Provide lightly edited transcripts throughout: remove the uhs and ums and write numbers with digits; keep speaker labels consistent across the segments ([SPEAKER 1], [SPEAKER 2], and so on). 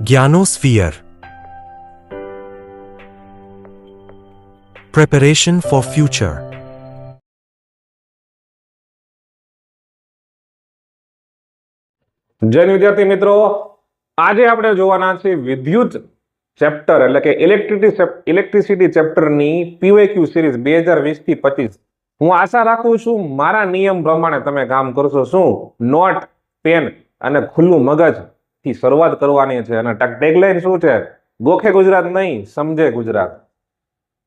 [SPEAKER 1] Gyanosphere. Preparation for future.
[SPEAKER 2] જય વિદ્યાર્થી મિત્રો, આજે આપણે જોવાના છે વિદ્યુત ચેપ્ટર એટલે કે ઇલેક્ટ્રિસિટી ચેપ્ટરની પીવાયક્યુ સિરીઝ 2020 થી 25. હું આશા રાખું છું મારા નિયમ પ્રમાણે તમે કામ કરશો. શું નોટ, પેન અને ખુલ્લું મગજ થી શરૂઆત કરવાની છે અને ટેગલાઇન શું છે? ગોખે ગુજરાત નહીં, સમજે ગુજરાત.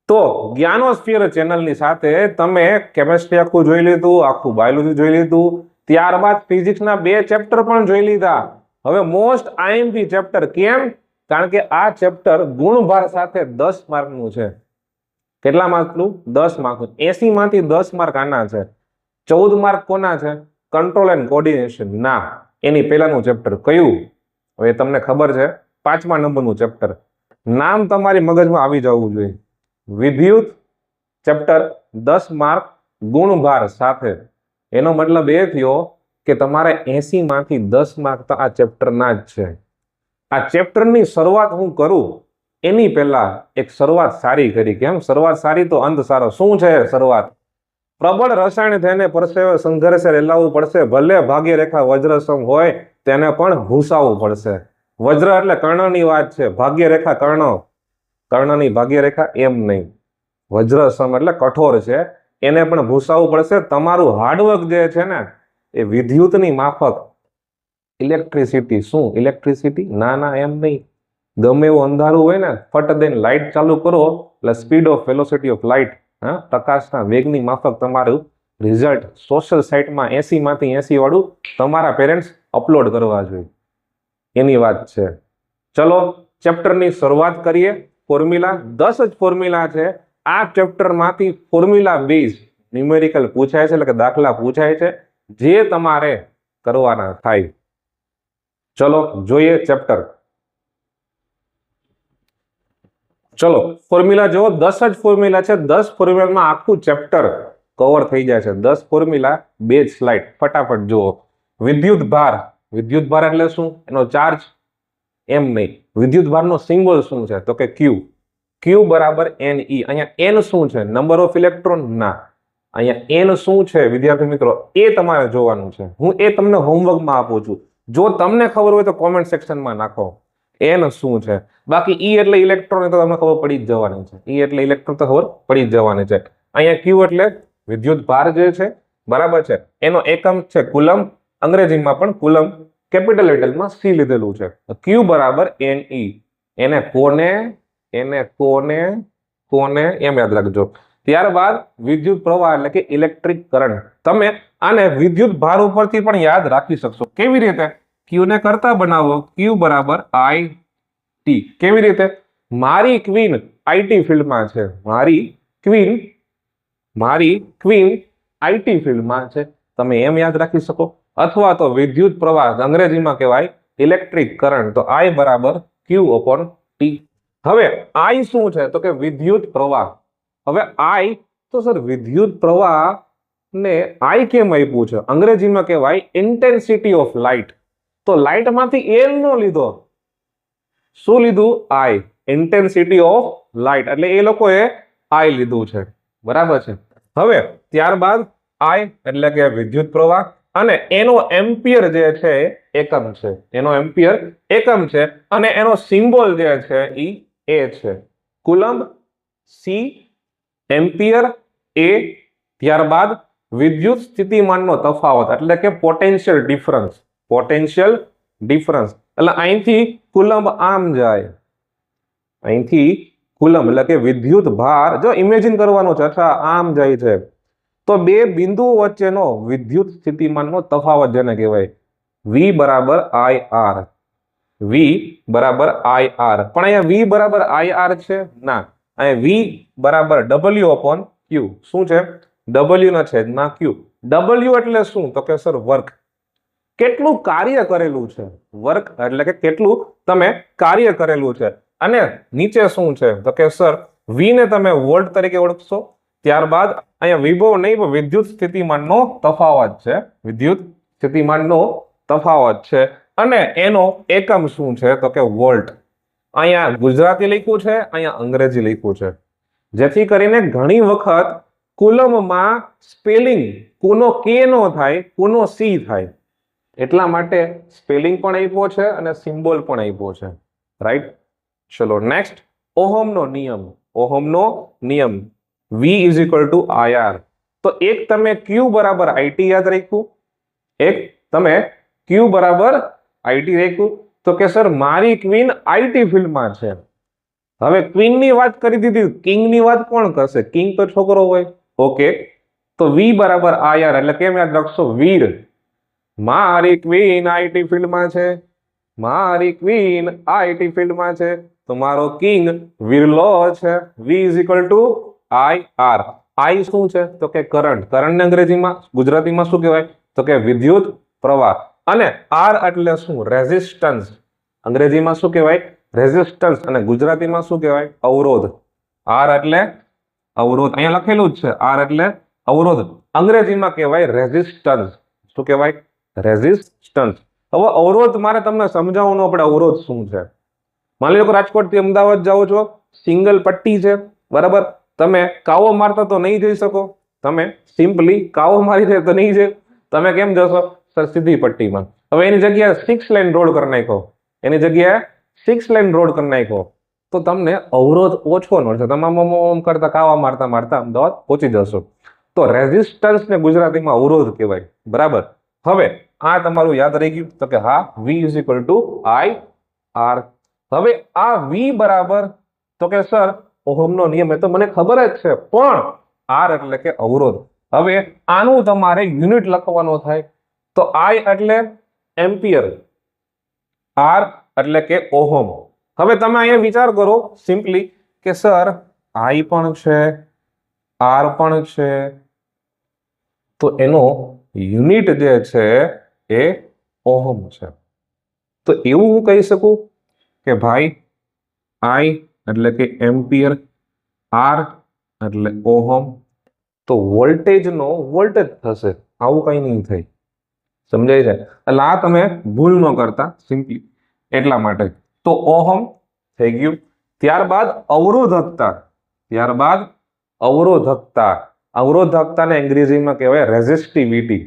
[SPEAKER 2] તો જ્ઞાનોસ્ફિયર ચેનલની સાથે તમે કેમેસ્ટ્રી આખું જોઈ લીધું, આખું બાયોલોજી જોઈ લીધું, ત્યારબાદ ફિઝિક્સના 2 ચેપ્ટર પણ જોઈ લીધા. હવે મોસ્ટ આઈએમપી ચેપ્ટર. કેમ? કારણ કે આ ચેપ્ટર ગુણભાર સાથે 10 માર્કનું છે. કેટલા માર્કનું? 10 માર્કનું. 80 માંથી 10 માર્ક આના છે. 14 માર્ક કોના છે? કંટ્રોલ એન્ડ કોર્ડિનેશન ના. એની પહેલાનું ચેપ્ટર કયું? હવે તમને ખબર છે, 5મા નંબરનું ચેપ્ટર. નામ તમારી મગજમાં આવી જવું જોઈએ. વિદ્યુત ચેપ્ટર 10 માર્ક ગુણભાર સાથે. એનો મતલબ એ થયો કે તમારે 80 માંથી 10 માર્ક તો આ ચેપ્ટરના જ છે. આ ચેપ્ટરની શરૂઆત હું કરું એની પહેલા એક શરૂઆત સારી કરી. કેમ શરૂઆત સારી તો અંત સારો? શું છે શરૂઆત? પ્રબળ રસાયણ થઈને પરસેવે સંઘર્ષે રેલાવવું પડશે. ભલે ભાગ્ય રેખા વજ્રસમ હોય તેને પણ ભૂસાવવું પડશે. વજ્ર એટલે કર્ણની વાત છે, ભાગ્ય રેખા કર્ણની ભાગ્ય રેખા એમ નહીં. વજ્રસમ એટલે કઠોર છે, એને પણ ભૂસાવવું પડશે. તમારું હાર્ડવર્ક જે છે ને એ વિદ્યુતની માફક. ઇલેક્ટ્રિસિટી શું? ઇલેક્ટ્રિસિટી ના એમ નહીં. ગમે એવું અંધારું હોય ને, ફટ દઈને લાઇટ ચાલુ કરો એટલે speed of velocity of light, પ્રકાશના વેગની માફક તમારું રિઝલ્ટ સોશિયલ સાઇટમાં 80 માંથી 80 વાળું તમારા પેરેન્ટ્સ અપલોડ કરવા જોઈએ. એની વાત છે. ચલો ચેપ્ટરની શરૂઆત કરીએ. ફોર્મ્યુલા 10 જ ફોર્મ્યુલા છે. આ ચેપ્ટરમાંથી ફોર્મ્યુલા બેઝ ન્યુમેરિકલ પૂછાય છે, એટલે કે દાખલા પૂછાય છે, જે તમારે કરવાના થાય. ચલો જોઈએ ચેપ્ટર. ચલો ફોર્મ્યુલા જુઓ. 10 જ ફોર્મ્યુલા છે. 10 ફોર્મ્યુલામાં આખું ચેપ્ટર કવર થઈ જાય છે. 10 ફોર્મ્યુલા 2 સ્લાઇડ ફટાફટ જુઓ. વિદ્યુત ભાર. વિદ્યુત ભાર એટલે શું? એનો ચાર્જ એમ નહીં. વિદ્યુત ભારનો સિમ્બોલ શું છે? તો કે Q. Q બરાબર Ne. અહીંયા N શું છે? નંબર ઓફ ઇલેક્ટ્રોન ના. અહીંયા N શું છે વિદ્યાર્થી મિત્રો એ તમારે જોવાનું છે. હું એ તમને હોમવર્કમાં આપું છું. જો તમને ખબર હોય તો કોમેન્ટ સેક્શનમાં નાખો N શું છે. બાકી E એટલે ઇલેક્ટ્રોન તો તમને ખબર પડી જ જવાની છે. E એટલે ઇલેક્ટ્રોન તો ખબર પડી જ જવાની છે. અહીંયા Q એટલે વિદ્યુત ભાર જે છે, બરાબર છે, એનો એકમ છે કુલમ. અંગ્રેજીમાં પણ કુલમ કેપિટલ લેટરમાં C લીધેલું છે. Q બરાબર Ne. એને કોને એમ યાદ રાખજો. ત્યારબાદ વિદ્યુત પ્રવાહ એટલે કે ઇલેક્ટ્રિક કરંટ. તમે આને વિદ્યુત ભાર ઉપરથી પણ યાદ રાખી શકશો. કેવી રીતે? Q ને કરતા બનાવો. Q બરાબર IT. કેવી રીતે? મારી ક્વીન IT ફિલ્ડમાં છે. મારી ક્વીન IT ફિલ્ડમાં છે. તમે એમ યાદ રાખી શકો. અથવા તો વિદ્યુત પ્રવાહ અંગ્રેજીમાં કહેવાય ઇલેક્ટ્રિક કરંટ. તો I બરાબર Q/T. હવે I શું છે? તો કે વિદ્યુત પ્રવાહ. હવે I તો સર વિદ્યુત પ્રવાહ ને I કેમ આપ્યું છે? અંગ્રેજીમાં કહેવાય ઇન્ટેન્સિટી ઓફ લાઇટ. તો લાઇટ માંથી L નો લીધો. શું લીધું? I. ઇન્ટેન્સિટી ઓફ લાઇટ એટલે એ લોકોએ I લીધું છે. બરાબર છે. હવે ત્યારબાદ I એટલે કે વિદ્યુત પ્રવાહ અને એનો એમ્પિયર જે છે એકમ છે. એનો એમ્પિયર એકમ છે અને એનો સિમ્બોલ જે છે ઈ A છે. Coulomb C, ampere A. ત્યારબાદ વિદ્યુત સ્થિતિમાનનો તફાવત એટલે કે પોટેન્શિયલ ડિફરન્સ. એટલે અહીંથી કુલમ્બ આમ જાય. અહીંથી કુલમ્બ એટલે કે વિદ્યુત ભાર જો ઇમેજિન કરવાનો છે. અચ્છા આમ જાય છે. તો બે બિંદુઓ વચ્ચેનો વિદ્યુત સ્થિતિમાનનો તફાવત જેને કહેવાય V બરાબર IR. V બરાબર IR. પણ અહીંયા V બરાબર IR છે ના. અહીંયા V બરાબર W/Q. શું છે? W ના છેદમાં Q. W એટલે શું? તો કે સર વર્ક. કેટલું કાર્ય કરેલું છે. વર્ક એટલે કે કેટલું તમે કાર્ય કરેલું છે. અને નીચે શું છે? તો કે સર V ને તમે વોલ્ટ તરીકે ઓળખશો. ત્યારબાદ અહીંયા વિભવ નહીં પણ વિદ્યુત સ્થિતિમાનનો તફાવત છે. વિદ્યુત સ્થિતિમાનનો તફાવત છે. અને એનો એકમ શું છે તો કે વોલ્ટ. અહીંયા ગુજરાતી લખ્યું છે, અહીંયા અંગ્રેજી લખ્યું છે, જેથી કરીને ઘણી વખત કુલમમાં સ્પેલિંગ કોનો કે નો થાય, કોનો સી થાય, એટલા માટે સ્પેલિંગ પણ આપ્યો છે અને સિમ્બોલ પણ આપ્યો છે. રાઈટ. ચલો નેક્સ્ટ, ઓહમનો નિયમ. ઓહમનો નિયમ V is equal two IR. તો એક તમે Q બરાબર IT યાદ રાખ્યું, એક તમે Q બરાબર IT રાખ્યું, તો કે સર મારી ક્વીન IT ફિલ્ડમાં છે. હવે ક્વીન ની વાત કરી દીધી, કિંગ ની વાત કોણ કરશે? કિંગ તો છોકરો હોય. ઓકે, તો V બરાબર IR એટલે કેમ યાદ રાખશો? વીર. મારી ક્વીન IT ફિલ્ડમાં છે, મારી ક્વીન IT ફિલ્ડમાં છે, તો મારો કિંગ વિરલો છે. V is equal two IR. I શું છે તો કે કરંટ. કરંટ અંગ્રેજીમાં, ગુજરાતીમાં શું કહેવાય તો કે વિદ્યુત પ્રવાહ. અને R એટલે શું? રેઝિસ્ટન્સ. અંગ્રેજીમાં શું કહેવાય? રેઝિસ્ટન્સ. અને ગુજરાતીમાં શું કહેવાય? અવરોધ. R એટલે અવરોધ. અહીંયા લખેલું જ છે, R એટલે અવરોધ. અંગ્રેજીમાં કહેવાય રેઝિસ્ટન્સ. શું કહેવાય? રેઝિસ્ટન્સ. હવે અવરોધ મારે તમને સમજાવવું ન પડે અવરોધ શું છે. માની લો કે રાજકોટ થી અમદાવાદ જાઓ છો, સિંગલ પટ્ટી છે, બરાબર. તમે કાવો મારતા તો નહીં જઈ શકો, તમે સિમ્પલી કાવો મારી જાય તો નહીં જાય, તમે કેમ જશો? સર સીધી પટ્ટીમાં. હવે એની જગ્યાએ 6 લાઇન રોડ કરી નાખો, એની જગ્યાએ 6 લાઇન રોડ કરી નાખો, તો તમને અવરોધ ઓછો મળશે. તમામ કરતા કાવા મારતા મારતા અમદાવાદ પહોંચી જશો. તો રેઝિસ્ટન્સ ને ગુજરાતીમાં અવરોધ કહેવાય. બરાબર. હવે આ તમારું યાદ રહી ગયું તો કે હા, V is equal two IR. હવે આ V બરાબર તો કે સર ઓહમનો નિયમ એ તો મને ખબર જ છે, પણ R એટલે કે અવરોધ. હવે આનું તમારે યુનિટ લખવાનો થાય, તો I એટલે એમ્પિયર, R એટલે કે ઓહમ. હવે તમે અહીંયા વિચાર કરો સિમ્પલી કે સર I પણ છે, R પણ છે, તો એનો યુનિટ જે છે એ ઓહમ છે. તો એવું હું કહી શકું કે ભાઈ I એટલે કે એમ્પિયર, R એટલે ઓહમ, તો વોલ્ટેજનો વોલ્ટેજ થશે. આવું કઈ નહીં થાય. સમજાય છે? એટલે આ તમે ભૂલ ન કરતા સિમ્પલી એટલા માટે. તો ઓહમ થઈ ગયું. ત્યારબાદ અવરોધકતા. ત્યારબાદ અવરોધકતા. અવરોધકતાને અંગ્રેજીમાં કહેવાય રેઝિસ્ટિવિટી.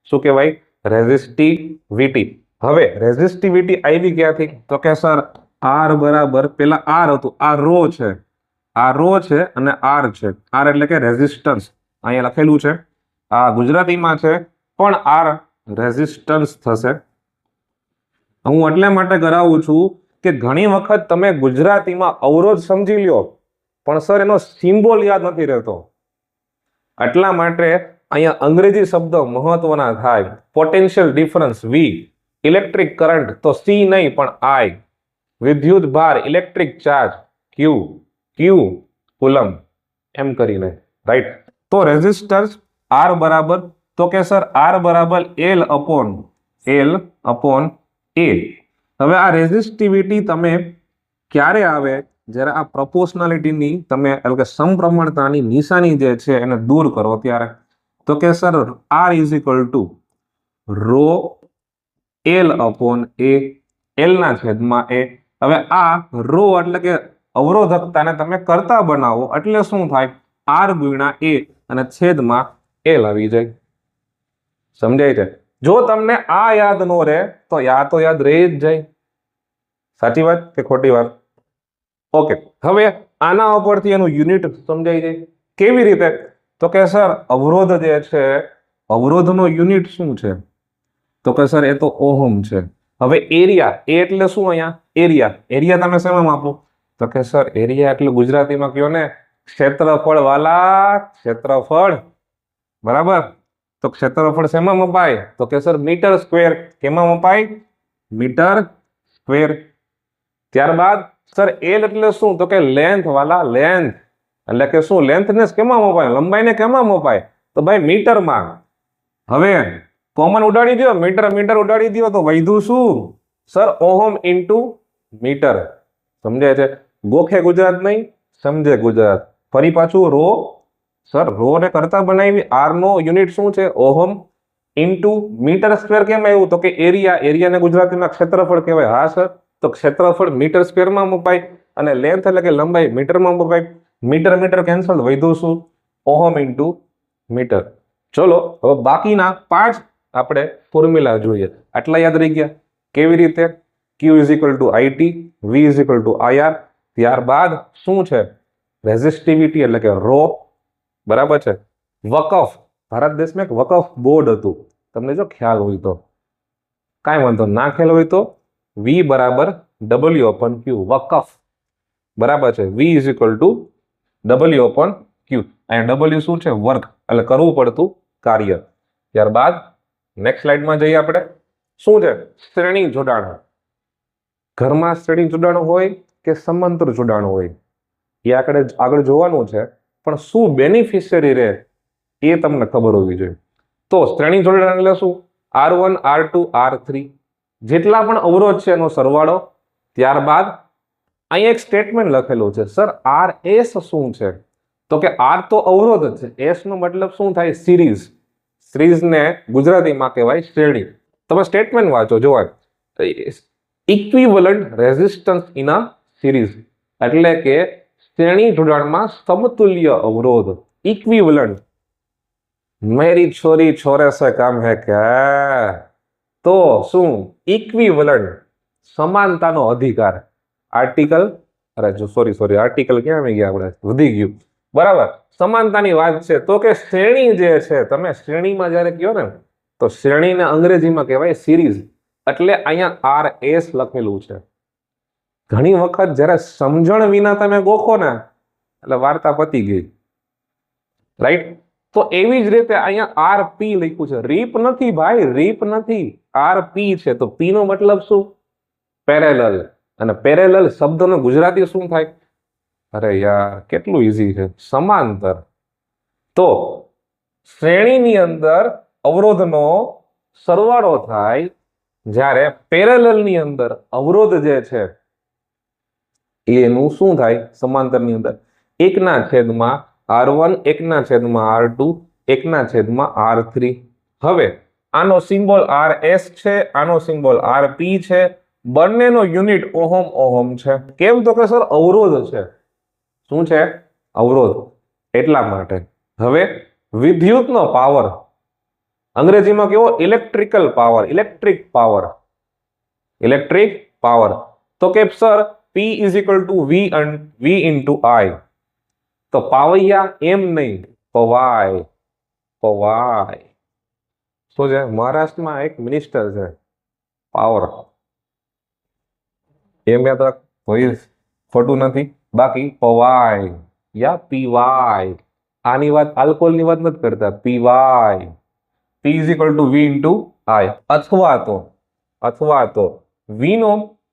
[SPEAKER 2] શું કહેવાય? રેઝિસ્ટિવિટી. હવે રેઝિસ્ટિવિટી આવી ક્યાંથી તો કે સર R બરાબર, પેલા R હતું, આ રો છે, આ રો છે અને R છે. R એટલે કે રેઝિસ્ટન્સ. અહીંયા લખેલું છે, આ ગુજરાતીમાં છે, પણ R રેઝિસ્ટન્સ થશે. હું એટલા માટે કરાવું છું કે ઘણી વખત તમે ગુજરાતીમાં અવરોધ સમજી લ્યો, પણ સર એનો સિમ્બોલ યાદ નથી રહેતો. એટલા માટે અહીંયા અંગ્રેજી શબ્દ મહત્વના થાય. Potential difference V, electric current તો C નહીં પણ I, વિદ્યુત ભાર electric charge Q, Q coulomb, એમ કરીને. રાઈટ. તો રેઝિસ્ટન્સ R બરાબર તો કે સર R બરાબર L અપોન A. હવે આ રેઝિસ્ટિવિટી તમે ક્યારે આવે? જ્યારે આ પ્રોપોર્શનાલિટીની તમે એટલે કે સમપ્રમાણતાની નિશાની જે છે એને દૂર કરો ત્યારે. તો કે sir R is equal to rho L upon A, L ના છેદમાં A. હવે આ રો એટલે કે અવરોધકતાને તમે કરતા બનાવો એટલે શું થાય? R ગુણ્યા A અને છેદમાં L આવી જાય. સમજાય છે? જો તમને આ યાદ ન રહે તો યાદ રહી જ જાય. સાચી વાત કે ખોટી વાત? ઓકે. હવે આના ઉપરથી એનું યુનિટ સમજાઈ જાય. કેવી રીતે? તો કે સર અવરોધ જે છે, અવરોધનો યુનિટ શું છે તો કે સર એ તો ઓહમ છે. હવે એરિયા, એ એટલે શું? અહીંયા એરિયા. એરિયા તમે શેમાં માપો? તો કે સર એરિયા એટલે ગુજરાતીમાં કયો ને, ક્ષેત્રફળ વાલા, ક્ષેત્રફળ. બરાબર. તો ક્ષેત્રફળ શેમાં મપાય? તો કે સર મીટર સ્ક્વેર. કેમાં મપાય? Metre square. ત્યારબાદ સર એલ એટલે શું? તો કે લેન્થ વાલા, લેન્થ. એટલે કે શું? લેન્થનેસ કેમાં મપાય? લંબાઈને કેમાં મપાય? તો ભાઈ મીટરમાં. હવે કોમન ઉડાડી દો, મીટર ઉડાડી દો તો વધ્યું શું? Sir ohm into metre. સમજાય છે? ગોખે ગુજરાત નહીં, સમજે ગુજરાત. ફરી પાછું રો, સર રો ને કરતા બનાવી. R નો યુનિટ શું છે? ઓહમ ઇન્ટુ મીટર સ્ક્વેર કેમ આવ્યું? તો કે એરિયાને ગુજરાતીમાં ક્ષેત્રફળ કહેવાય. હા સર, તો ક્ષેત્રફળ મીટર સ્ક્વેરમાં મપાય અને લેન્થ એટલે કે લંબાઈ મીટરમાં મપાય. મીટર મીટર કેન્સલ, વધ્યું શું? Ohm into metre. ચલો હવે બાકીના 5 આપણે ફોર્મ્યુલા જોઈએ. આટલા યાદ રહી ગયા. કેવી રીતે? Q is equal two IT, V is equal two IR. ત્યારબાદ શું છે? રેઝિસ્ટિવિટી એટલે કે રો. બરાબર છે. વકફ, ભારત દેશમાં એક વકફ બોર્ડ હતું, તમને જો ખ્યાલ હોય તો. કાંઈ વાંધો ના ખ્યાલ હોય તો V બરાબર W/Q, વકફ. બરાબર છે. V is equal two W/Q. અહીંયા W શું છે? વર્ક, એટલે કરવું પડતું કાર્ય. ત્યારબાદ નેક્સ્ટ સ્લાઇડમાં જઈએ આપણે. શું છે? શ્રેણી જોડાણ. ઘરમાં શ્રેણી જોડાણ હોય કે સમાંતર જોડાણ હોય એ આગળ જોવાનું છે, પણ શું બેનિફિશિયરી રહે એ તમને ખબર હોવી જોઈએ. તો શ્રેણી જોડાણ એટલે શું? R1 R2 R3 જેટલા પણ અવરોધ છે એનો સરવાળો. ત્યારબાદ અહીંયા એક સ્ટેટમેન્ટ લખેલું છે, સર RS શું છે? તો કે R તો અવરોધ જ છે, S નો મતલબ શું થાય? સિરીઝ. સિરીઝને ગુજરાતીમાં કહેવાય શ્રેણી. તમે સ્ટેટમેન્ટ વાંચો, જોવાય ઇક્વિવલન્ટ રેઝિસ્ટન્સ ઇન અ સિરીઝ, એટલે કે શ્રેણી જોડાણમાં સમતુલ્ય અવરોધ. ઇક્વિવલન્ટ. મેરી છોરી છોરે સે કામ હે ક્યા? તો શું? ઇક્વિવલન્ટ, સમાનતાનો અધિકાર. આર્ટિકલ આર્ટિકલ ક્યાં આવી ગયા આપણે? વધી ગયું. બરાબર, સમાનતાની વાત છે. તો કે શ્રેણી જે છે, તમે શ્રેણીમાં જ્યારે કહો ને તો શ્રેણીને અંગ્રેજીમાં કહેવાય સિરીઝ. એટલે અહીંયા RS લખેલું છે. ઘણી વખત જ્યારે સમજણ વિના તમે ગોખો ને એટલે વાર્તા પતી ગઈ. રાઈટ? તો એવી જ રીતે અહીંયા RP લખ્યું છે. રીપ નથી ભાઈ, રીપ નથી, RP છે. તો P નો મતલબ શું? પેરેલલ. અને પેરેલલ શબ્દનો ગુજરાતી શું થાય? અરે યાર, કેટલું ઈઝી છે, સમાંતર. તો શ્રેણીની અંદર અવરોધનો સરવાળો થાય, જ્યારે પેરેલલની અંદર અવરોધ જે છે એનું શું થાય? સમાંતરની અંદર 1/R1 1/R2 1/R3. હવે આનો સિમ્બોલ RS છે, આનો સિમ્બોલ RP છે. બંનેનો યુનિટ ઓહમ છે. કેમ? તો કે સર અવરોધ છે. શું છે? અવરોધ. એટલા માટે. હવે વિદ્યુતનો પાવર અંગ્રેજીમાં કેવો? Electrical power, electric power. તો કે sir P is equal two V into I. તો પાવૈયા એમ નહીં, પવાય. શું છે? મહારાષ્ટ્રમાં એક મિનિસ્ટર છે, પાવર. એમ યાદ રાખ, ખોટું નથી. બાકી પવાય યા પીવાય. આની વાત આલ્કોહોલની વાત નથી કરતા, પીવાય. P is equal two V into I. અથવા તો V નો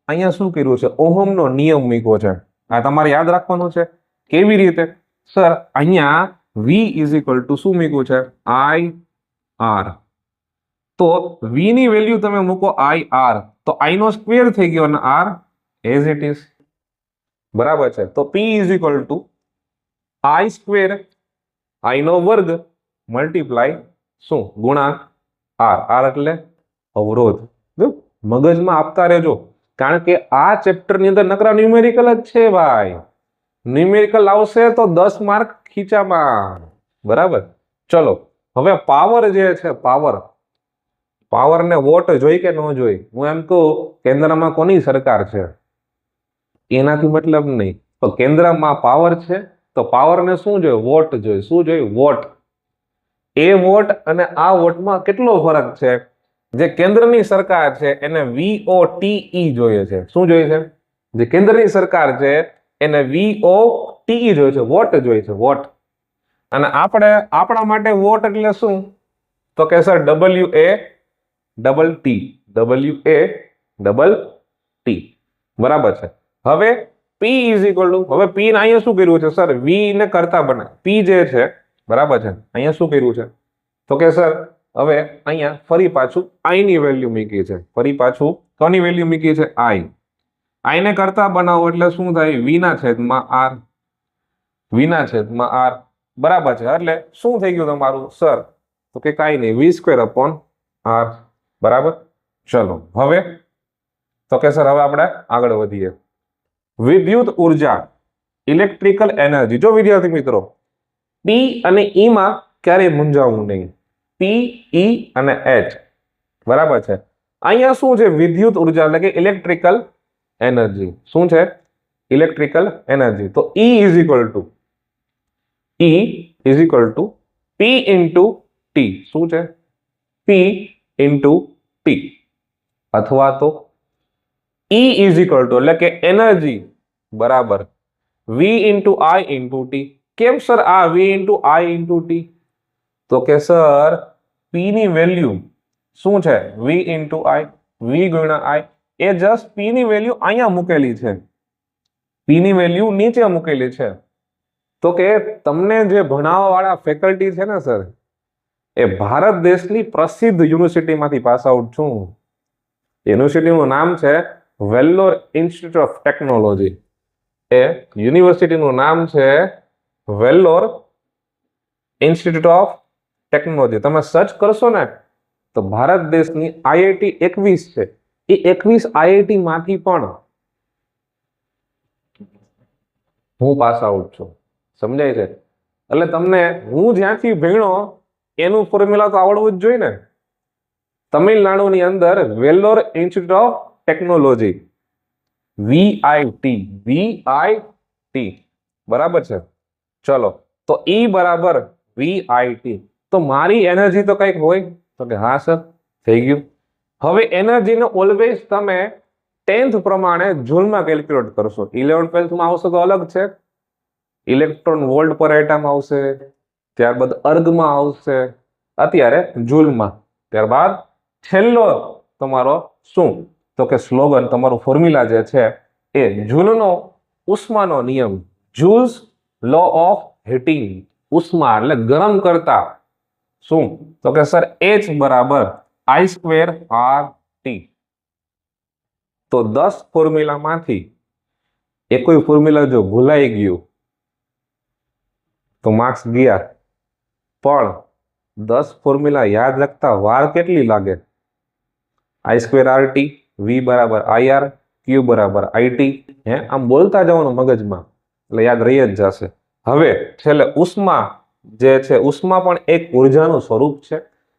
[SPEAKER 2] અહીંયા શું કર્યું છે? ઓહમનો નિયમ મૂક્યો છે. આ તમારે યાદ રાખવાનું છે. કેવી રીતે? સર અહીંયા V ઇઝ ઇક્વલ ટુ શું મૂક્યું છે? IR. તો V ની વેલ્યુ તમે મૂકો IR, તો I નો સ્ક્વેર થઈ ગયો અને R એઝ ઇટ ઇઝ. બરાબર છે. તો P is equal two I square, I નો વર્ગ મલ્ટીપ્લાય શું? ગુણાંક R એટલે અવરોધ. મગજમાં આપતા રહેજો, કારણ કે આ ચેપ્ટરની અંદર નકરા ન્યુમેરિકલ જ છે ભાઈ. ન્યુમેરિકલ આવશે તો 10 માર્ક ખીચામાં. બરાબર. ચલો હવે પાવર જે છે, પાવરને વોટ જોઈ કે ન જોઈ? હું એમ કહું કેન્દ્રમાં કોની સરકાર છે એનાથી મતલબ નહીં, તો કેન્દ્રમાં પાવર છે તો પાવરને શું જોઈએ? વોટ જોઈએ. શું જોઈએ? વોટ. એ વોટ અને આ વોટમાં કેટલો ફરક છે? જે કેન્દ્રની સરકાર છે એને VOTE જોઈએ છે. શું જોઈએ છે? જે કેન્દ્રની સરકાર છે એને VOTE જોઈએ છે, વોટ જોઈએ છે, વોટ. અને આપણા માટે વોટ એટલે શું? તો કે સર WATT. બરાબર છે. હવે P ઇઝ ઇક્વલ ટુ, હવે P ને અહીંયા શું કર્યું છે સર? V ને કરતા બને P જે છે, બરાબર છે. અહીંયા શું કર્યું છે? તો કે સર હવે અહીંયા ફરી પાછું I ની વેલ્યુ મૂકી છે. ફરી પાછું કોની વેલ્યુ મૂકી છે? I ને કરતા બનાવો એટલે શું થાય? V ના છેદમાં R. બરાબર છે. એટલે શું થઈ ગયું તમારું સર? તો કે કાંઈ નહીં, V² અપોન આર. બરાબર. ચલો હવે તો કે સર હવે આપણે આગળ વધીએ. વિદ્યુત ઉર્જા, ઇલેક્ટ્રિકલ એનર્જી. જો વિદ્યાર્થી મિત્રો, પી અને ઈ માં ક્યારેય મૂંઝાવું નહીં. પી, ઈ અને એચ. બરાબર છે. અહીંયા શું છે? વિદ્યુત ઉર્જા એટલે કે ઇલેક્ટ્રિકલ એનર્જી. શું છે? Electrical energy. તો E is equal two P into T. શું છે? P into T. અથવા તો E ઇઝ ઇક્વલ ટુ એટલે કે એનર્જી બરાબર V into I into T. કેમ સર આ V into I into T? તો કે સર P ની વેલ્યુ શું છે? V into I. V ગુણ્યા I. એ જસ્ટ P ની વેલ્યુ અહીંયા મૂકેલી છે, P ની વેલ્યુ નીચે મૂકેલી છે. તો કે તમને જે ભણાવવા વાળા ફેકલ્ટી છે ને સર, એ ભારત દેશની પ્રસિદ્ધ યુનિવર્સિટીમાંથી પાસ આઉટ છું. યુનિવર્સિટીનું નામ છે વેલ્લોર ઇન્સ્ટિટ્યૂટ ઓફ ટેકનોલોજી. એ યુનિવર્સિટીનું નામ છે વેલ્લોર ઇન્સ્ટિટ્યૂટ ઓફ ટેકનોલોજી. તમે સર્ચ કરશો ને તો ભારત દેશની IIT 21 છે. એ 21 IIT માંથી પણ હું પાસ આઉટ છું. સમજાય છે? એટલે તમને હું જ્યાંથી ભણ્યો એનું ફોર્મ્યુલા તો આવડવું જ જોઈએ ને. તમિલનાડુની અંદર Vellore institute of technology, VIT. બરાબર છે. ચલો તો E બરાબર VIT. તો મારી એનર્જી તો કંઈક હોય. તો કે હા સર, થઈ ગયું. હવે એનર્જીને ઓલવેઝ તમે 10th પ્રમાણે જૂલમાં કેલ્ક્યુલેટ કરશો. 11th 12th માં આવશે તો અલગ છે, ઇલેક્ટ્રોન વોલ્ટ પર એટમ આવશે, ત્યારબાદ અર્ગમાં આવશે, અત્યારે જૂલમાં. ત્યારબાદ છેલ્લો તમારો શું? તો કે સ્લોગન, તમારું ફોર્મ્યુલા જે છે એ જૂલનો ઉષ્માનો નિયમ, જૂલ્સ લો ઓફ હીટિંગ. ઉષ્મા એટલે ગરમ કરતા શું? તો કે સર H બરાબર I²RT. તો 10 ફોર્મ્યુલામાંથી એ કોઈ ફોર્મ્યુલા જો ભૂલાઈ ગયું તો માર્ક્સ ગયા. પણ 10 ફોર્મ્યુલા યાદ રાખતા વાર કેટલી લાગે? I²RT, V બરાબર IR, Q બરાબર IT. આમ બોલતા જવાનું મગજમાં એટલે યાદ રહી જ જશે. હવે છેલ્લે ઉષ્મા જે છે, ઉષ્મા પણ એક ઉર્જાનું સ્વરૂપ છે.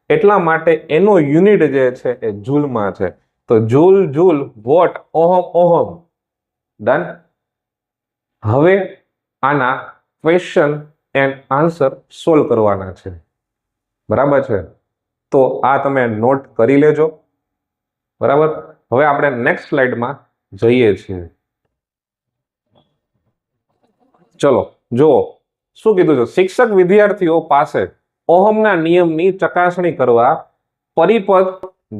[SPEAKER 2] એટલા માટે એનો યુનિટ જે છે એ જૂલમાં છે. તો જૂલ, વોટ, ઓહમ. ડન. હવે આના ક્વેશ્ચન એન્ડ આન્સર સોલ્વ કરવાના છે. બરાબર છે. તો આ તમે નોટ કરી લેજો. બરાબર. હવે આપણે નેક્સ્ટ સ્લાઇડમાં જઈએ છીએ. ચલો જુઓ શું કીધું છે. શિક્ષક વિદ્યાર્થીઓ પાસે ઓહમના નિયમની ચકાસણી કરવા પરિપથ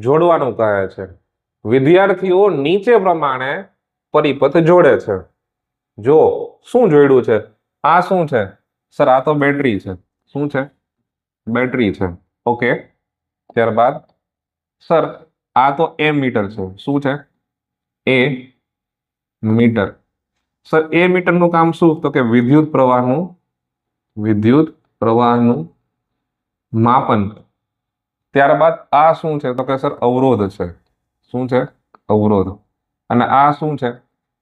[SPEAKER 2] જોડવાનું કહે છે. વિદ્યાર્થીઓ નીચે પ્રમાણે પરિપથ જોડે છે. જો શું જોડ્યું છે? આ શું છે સર? આ તો બેટરી છે. શું છે? બેટરી છે. ઓકે. ત્યારબાદ સર આ તો એમીટર છે. શું છે? એ મીટર. સર એ મીટરનું કામ શું? તો કે વિદ્યુત પ્રવાહનું માપન. ત્યારબાદ આ શું છે? તો કે સર અવરોધ છે. શું છે? અવરોધ. અને આ શું છે?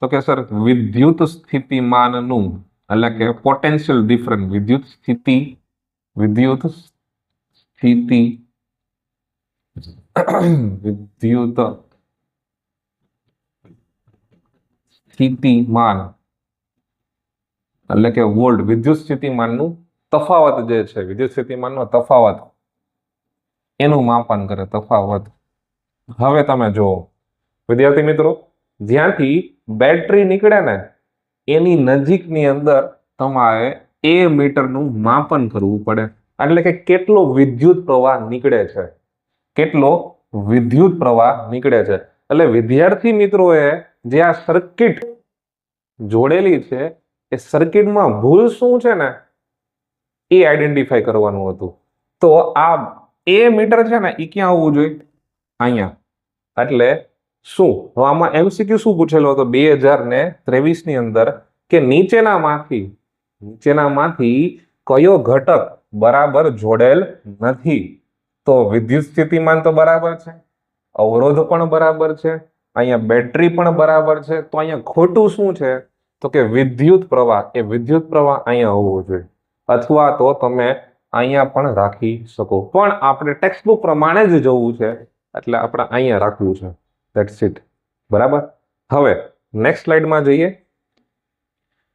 [SPEAKER 2] તો કે સર વિદ્યુત સ્થિતિમાનનું એટલે કે પોટેન્શિયલ ડિફરન્સ. વિદ્યુત સ્થિતિમાન એટલે કે વોલ્ટ. વિદ્યુત સ્થિતિમાનનું તફાવત જે છે, વિદ્યુત સ્થિતિમાનનો તફાવત, એનું માપન કરે. તફાવત. હવે તમે જુઓ વિદ્યાર્થી મિત્રો, જ્યાંથી બેટરી નીકળે ને એની નજીકની અંદર તમારે એ મીટરનું માપન કરવું પડે. એટલે કે કેટલો વિદ્યુત પ્રવાહ નીકળે છે, કેટલો વિદ્યુત પ્રવાહ નીકળે છે. એટલે વિદ્યાર્થી મિત્રોએ જે આ સર્કિટ જોડેલી છે એ સર્કિટમાં ભૂલ શું છે ને એ આઈડેન્ટિફાઈ કરવાનું હતું. તો આ એ મીટર છે ને એ ક્યાં આવવું જોઈએ? અહીંયા. એટલે શું હવે આમાં MCQ શું પૂછેલો હતો 2023 ની અંદર કે નીચેનામાંથી કયો ઘટક બરાબર જોડેલ નથી? તો વિદ્યુત સ્થિતિમાન તો બરાબર છે, અવરોધ પણ બરાબર છે, અહીંયા બેટરી પણ બરાબર છે. તો અહીંયા ખોટું શું છે? તો કે વિદ્યુત પ્રવાહ. એ વિદ્યુત પ્રવાહ અહીંયા હોવો જોઈએ, અથવા તો તમે અહીંયા પણ રાખી શકો, પણ આપણે ટેક્સ્ટબુક પ્રમાણે જ જવું છે એટલે આપણે અહીંયા રાખવું છે. That's it. બરાબર. હવે નેક્સ્ટ સ્લાઇડમાં જઈએ.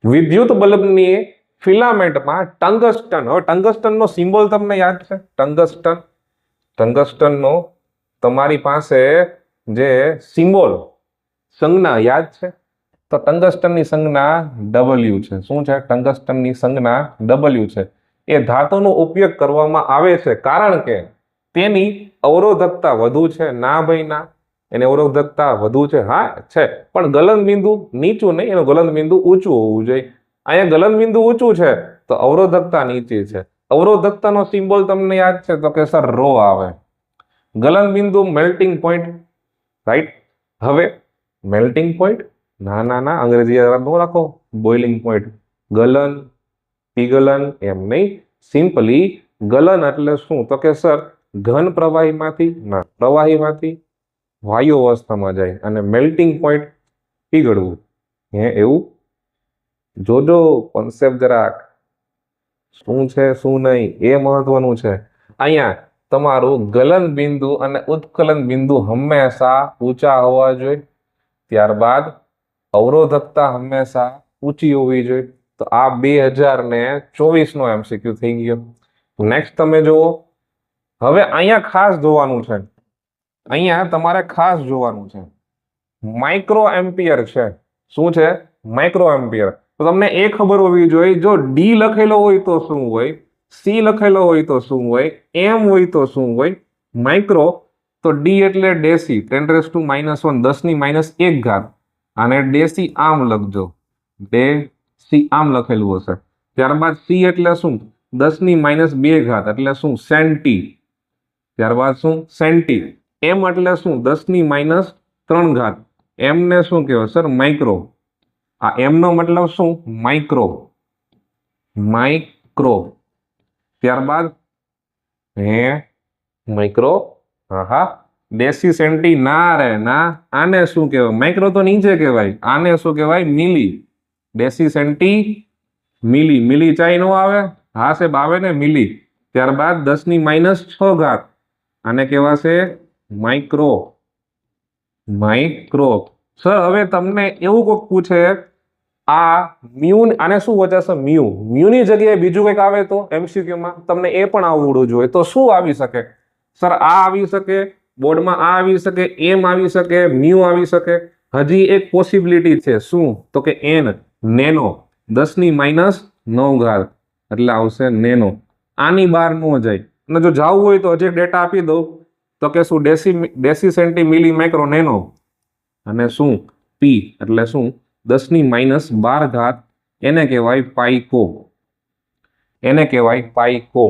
[SPEAKER 2] વિદ્યુત બલ્બની ફિલામેન્ટમાં ટંગસ્ટન. હવે ટંગસ્ટનનો સિમ્બોલ તમને યાદ છે? ટંગસ્ટનનો તમારી પાસે જે સિમ્બોલ સંજ્ઞા યાદ છે? તો ટંગસ્ટનની સંજ્ઞા W છે. શું છે? ટંગસ્ટનની સંજ્ઞા W છે. એ ધાતુનો ઉપયોગ કરવામાં આવે છે કારણ કે તેની અવરોધકતા વધુ છે. ના ભાઈ ના, એની અવરોધકતા વધુ છે. હા છે, પણ ગલન બિંદુ નીચું નહીં, એનું ગલન બિંદુ ઊંચું હોવું જોઈએ. અહીંયા ગલન બિંદુ ઊંચું છે તો અવરોધકતા નીચી છે. અવરોધકતાનો સિમ્બોલ તમને યાદ છે? તો કે સર રો આવે. ગલન બિંદુ મેલ્ટિંગ પોઈન્ટ, રાઈટ. હવે મેલ્ટિંગ પોઈન્ટ, ના ના ના, અંગ્રેજી ન રાખો. Boiling point. ગલન, પીગલન એમ નહીં, સિમ્પલી ગલન એટલે શું? તો કે સર ઘન પ્રવાહીમાંથી, ના, પ્રવાહીમાંથી વાયુ અવસ્થામાં જાય અને મેલ્ટિંગ પોઈન્ટ પીગળવું. એવું જોજો કોન્સેપ્ટ જરાક શું છે શું નહીં એ મહત્વનું છે. અહીંયા તમારું ગલન બિંદુ અને ઉત્કલન બિંદુ હંમેશા ઊંચા હોવા જોઈએ. ત્યારબાદ અવરોધકતા હંમેશા ઊંચી હોવી જોઈએ. તો આ 2024 નો MCQ થઈ ગયો. નેક્સ્ટ તમે જુઓ. હવે અહીંયા ખાસ જોવાનું છે, અહીંયા તમારે ખાસ જોવાનું છે માઇક્રો એમ્પિયર છે. શું છે? Micro ampere. તો તમને એ ખબર હોવી જોઈએ, જો ડી લખેલો હોય તો શું હોય, સી લખેલો હોય તો શું હોય, એમ હોય તો શું હોય. માઇક્રો તો ડી એટલે ડેસી, 10⁻⁻1, 10⁻1 ઘાત. અને ડેસી આમ લખજો, ડેસી આમ લખેલું હશે. ત્યારબાદ સી એટલે શું? 10⁻2 ઘાત એટલે શું? સેન્ટી. ત્યારબાદ શું? સેન્ટી. એમ એટલે શું? 10⁻3 ઘાત. એમ ને શું કહેવાય સર? માઇક્રો. આ એમ નો મતલબ શું? માઇક્રો. માઇક્રો. ત્યારબાદ માઇક્રો. હા, ડેસી સેન્ટી ના રે ના. આને શું કહેવાય? માઇક્રો તો નીચે કહેવાય, આને શું કહેવાય? મિલી. ડેસી સેન્ટી મિલી. મિલી ચાઈ નો આવે? હા સાહેબ આવે ને, મિલી. ત્યારબાદ 10⁻6 ઘાત. આને કહેવાશે માઇક્રો. માઇક્રો. સર હવે તમને એવું કોઈક પૂછે, આ મ્યુ, આને શું વચાશે? મ્યુ. મ્યુની જગ્યાએ બીજું કંઈક આવે તો MCQમાં તમને એ પણ આવડવું જોઈએ. તો શું આવી શકે? સર આ આવી શકે, બોર્ડમાં આ આવી શકે, એમ આવી શકે, મ્યુ આવી શકે. હજી એક પોસિબિલિટી છે. શું? તો કે એન, નેનો. 10⁻9 ઘાત એટલે આવશે નેનો. આની બહાર ન જાય. અને જો જવું હોય તો હજી ડેટા આપી દઉં તો કે શું? ડેસી સેન્ટી મિલી માઇક્રો નેનો. અને શું? પી એટલે શું? 10⁻12 ઘાત. એને કહેવાય પાઇકો. એને કહેવાય પાઇકો.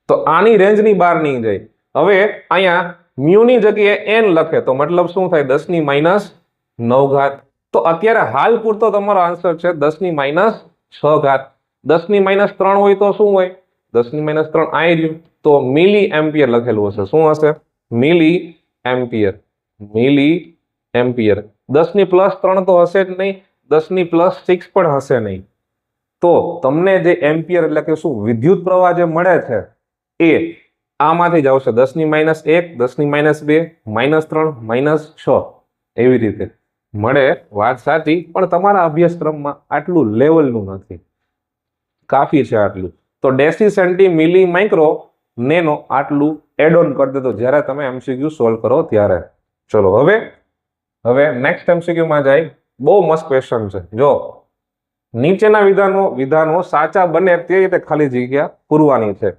[SPEAKER 2] તો આની રેન્જની બહાર નહીં જાય. હવે અહીંયા મ્યુની જગ્યાએ એન લખે તો મતલબ શું થાય? 10⁻9 ઘાત. તો અત્યારે હાલ પૂરતો તમારો આન્સર છે 10⁻6 ઘાત. 10⁻3 હોય તો શું હોય? 10⁻3 આઈ રહ્યું તો મિલી એમ્પિયર લખેલું હશે. શું હશે? મિલી એમ્પિયર. મિલી એમ્પિયર. 10⁻3 તો હશે જ નહીં, 10⁻6 પણ હશે નહીં. તો તમને જે એમ્પિયર એટલે કે શું વિદ્યુત પ્રવાહ જે મળે છે એ આમાંથી જ આવશે. 10⁻1, 10⁻2, -3, -6 એવી રીતે મળે. વાત સાચી, પણ તમારા અભ્યાસક્રમમાં આટલું લેવલનું નથી. કાફી છે આટલું. તો ડેસી સેન્ટી મિલી માઇક્રો નેનો આટલું એડ ઓન કરી દેતો જ્યારે તમે MCQ સોલ્વ કરો ત્યારે. ચલો હવે નેક્સ્ટ MCQ માં જાય. બહુ મસ્ત ક્વેશ્ચન છે. જો નીચેના વિધાનો સાચા બને તે રીતે ખાલી જગ્યા પૂરવાની છે.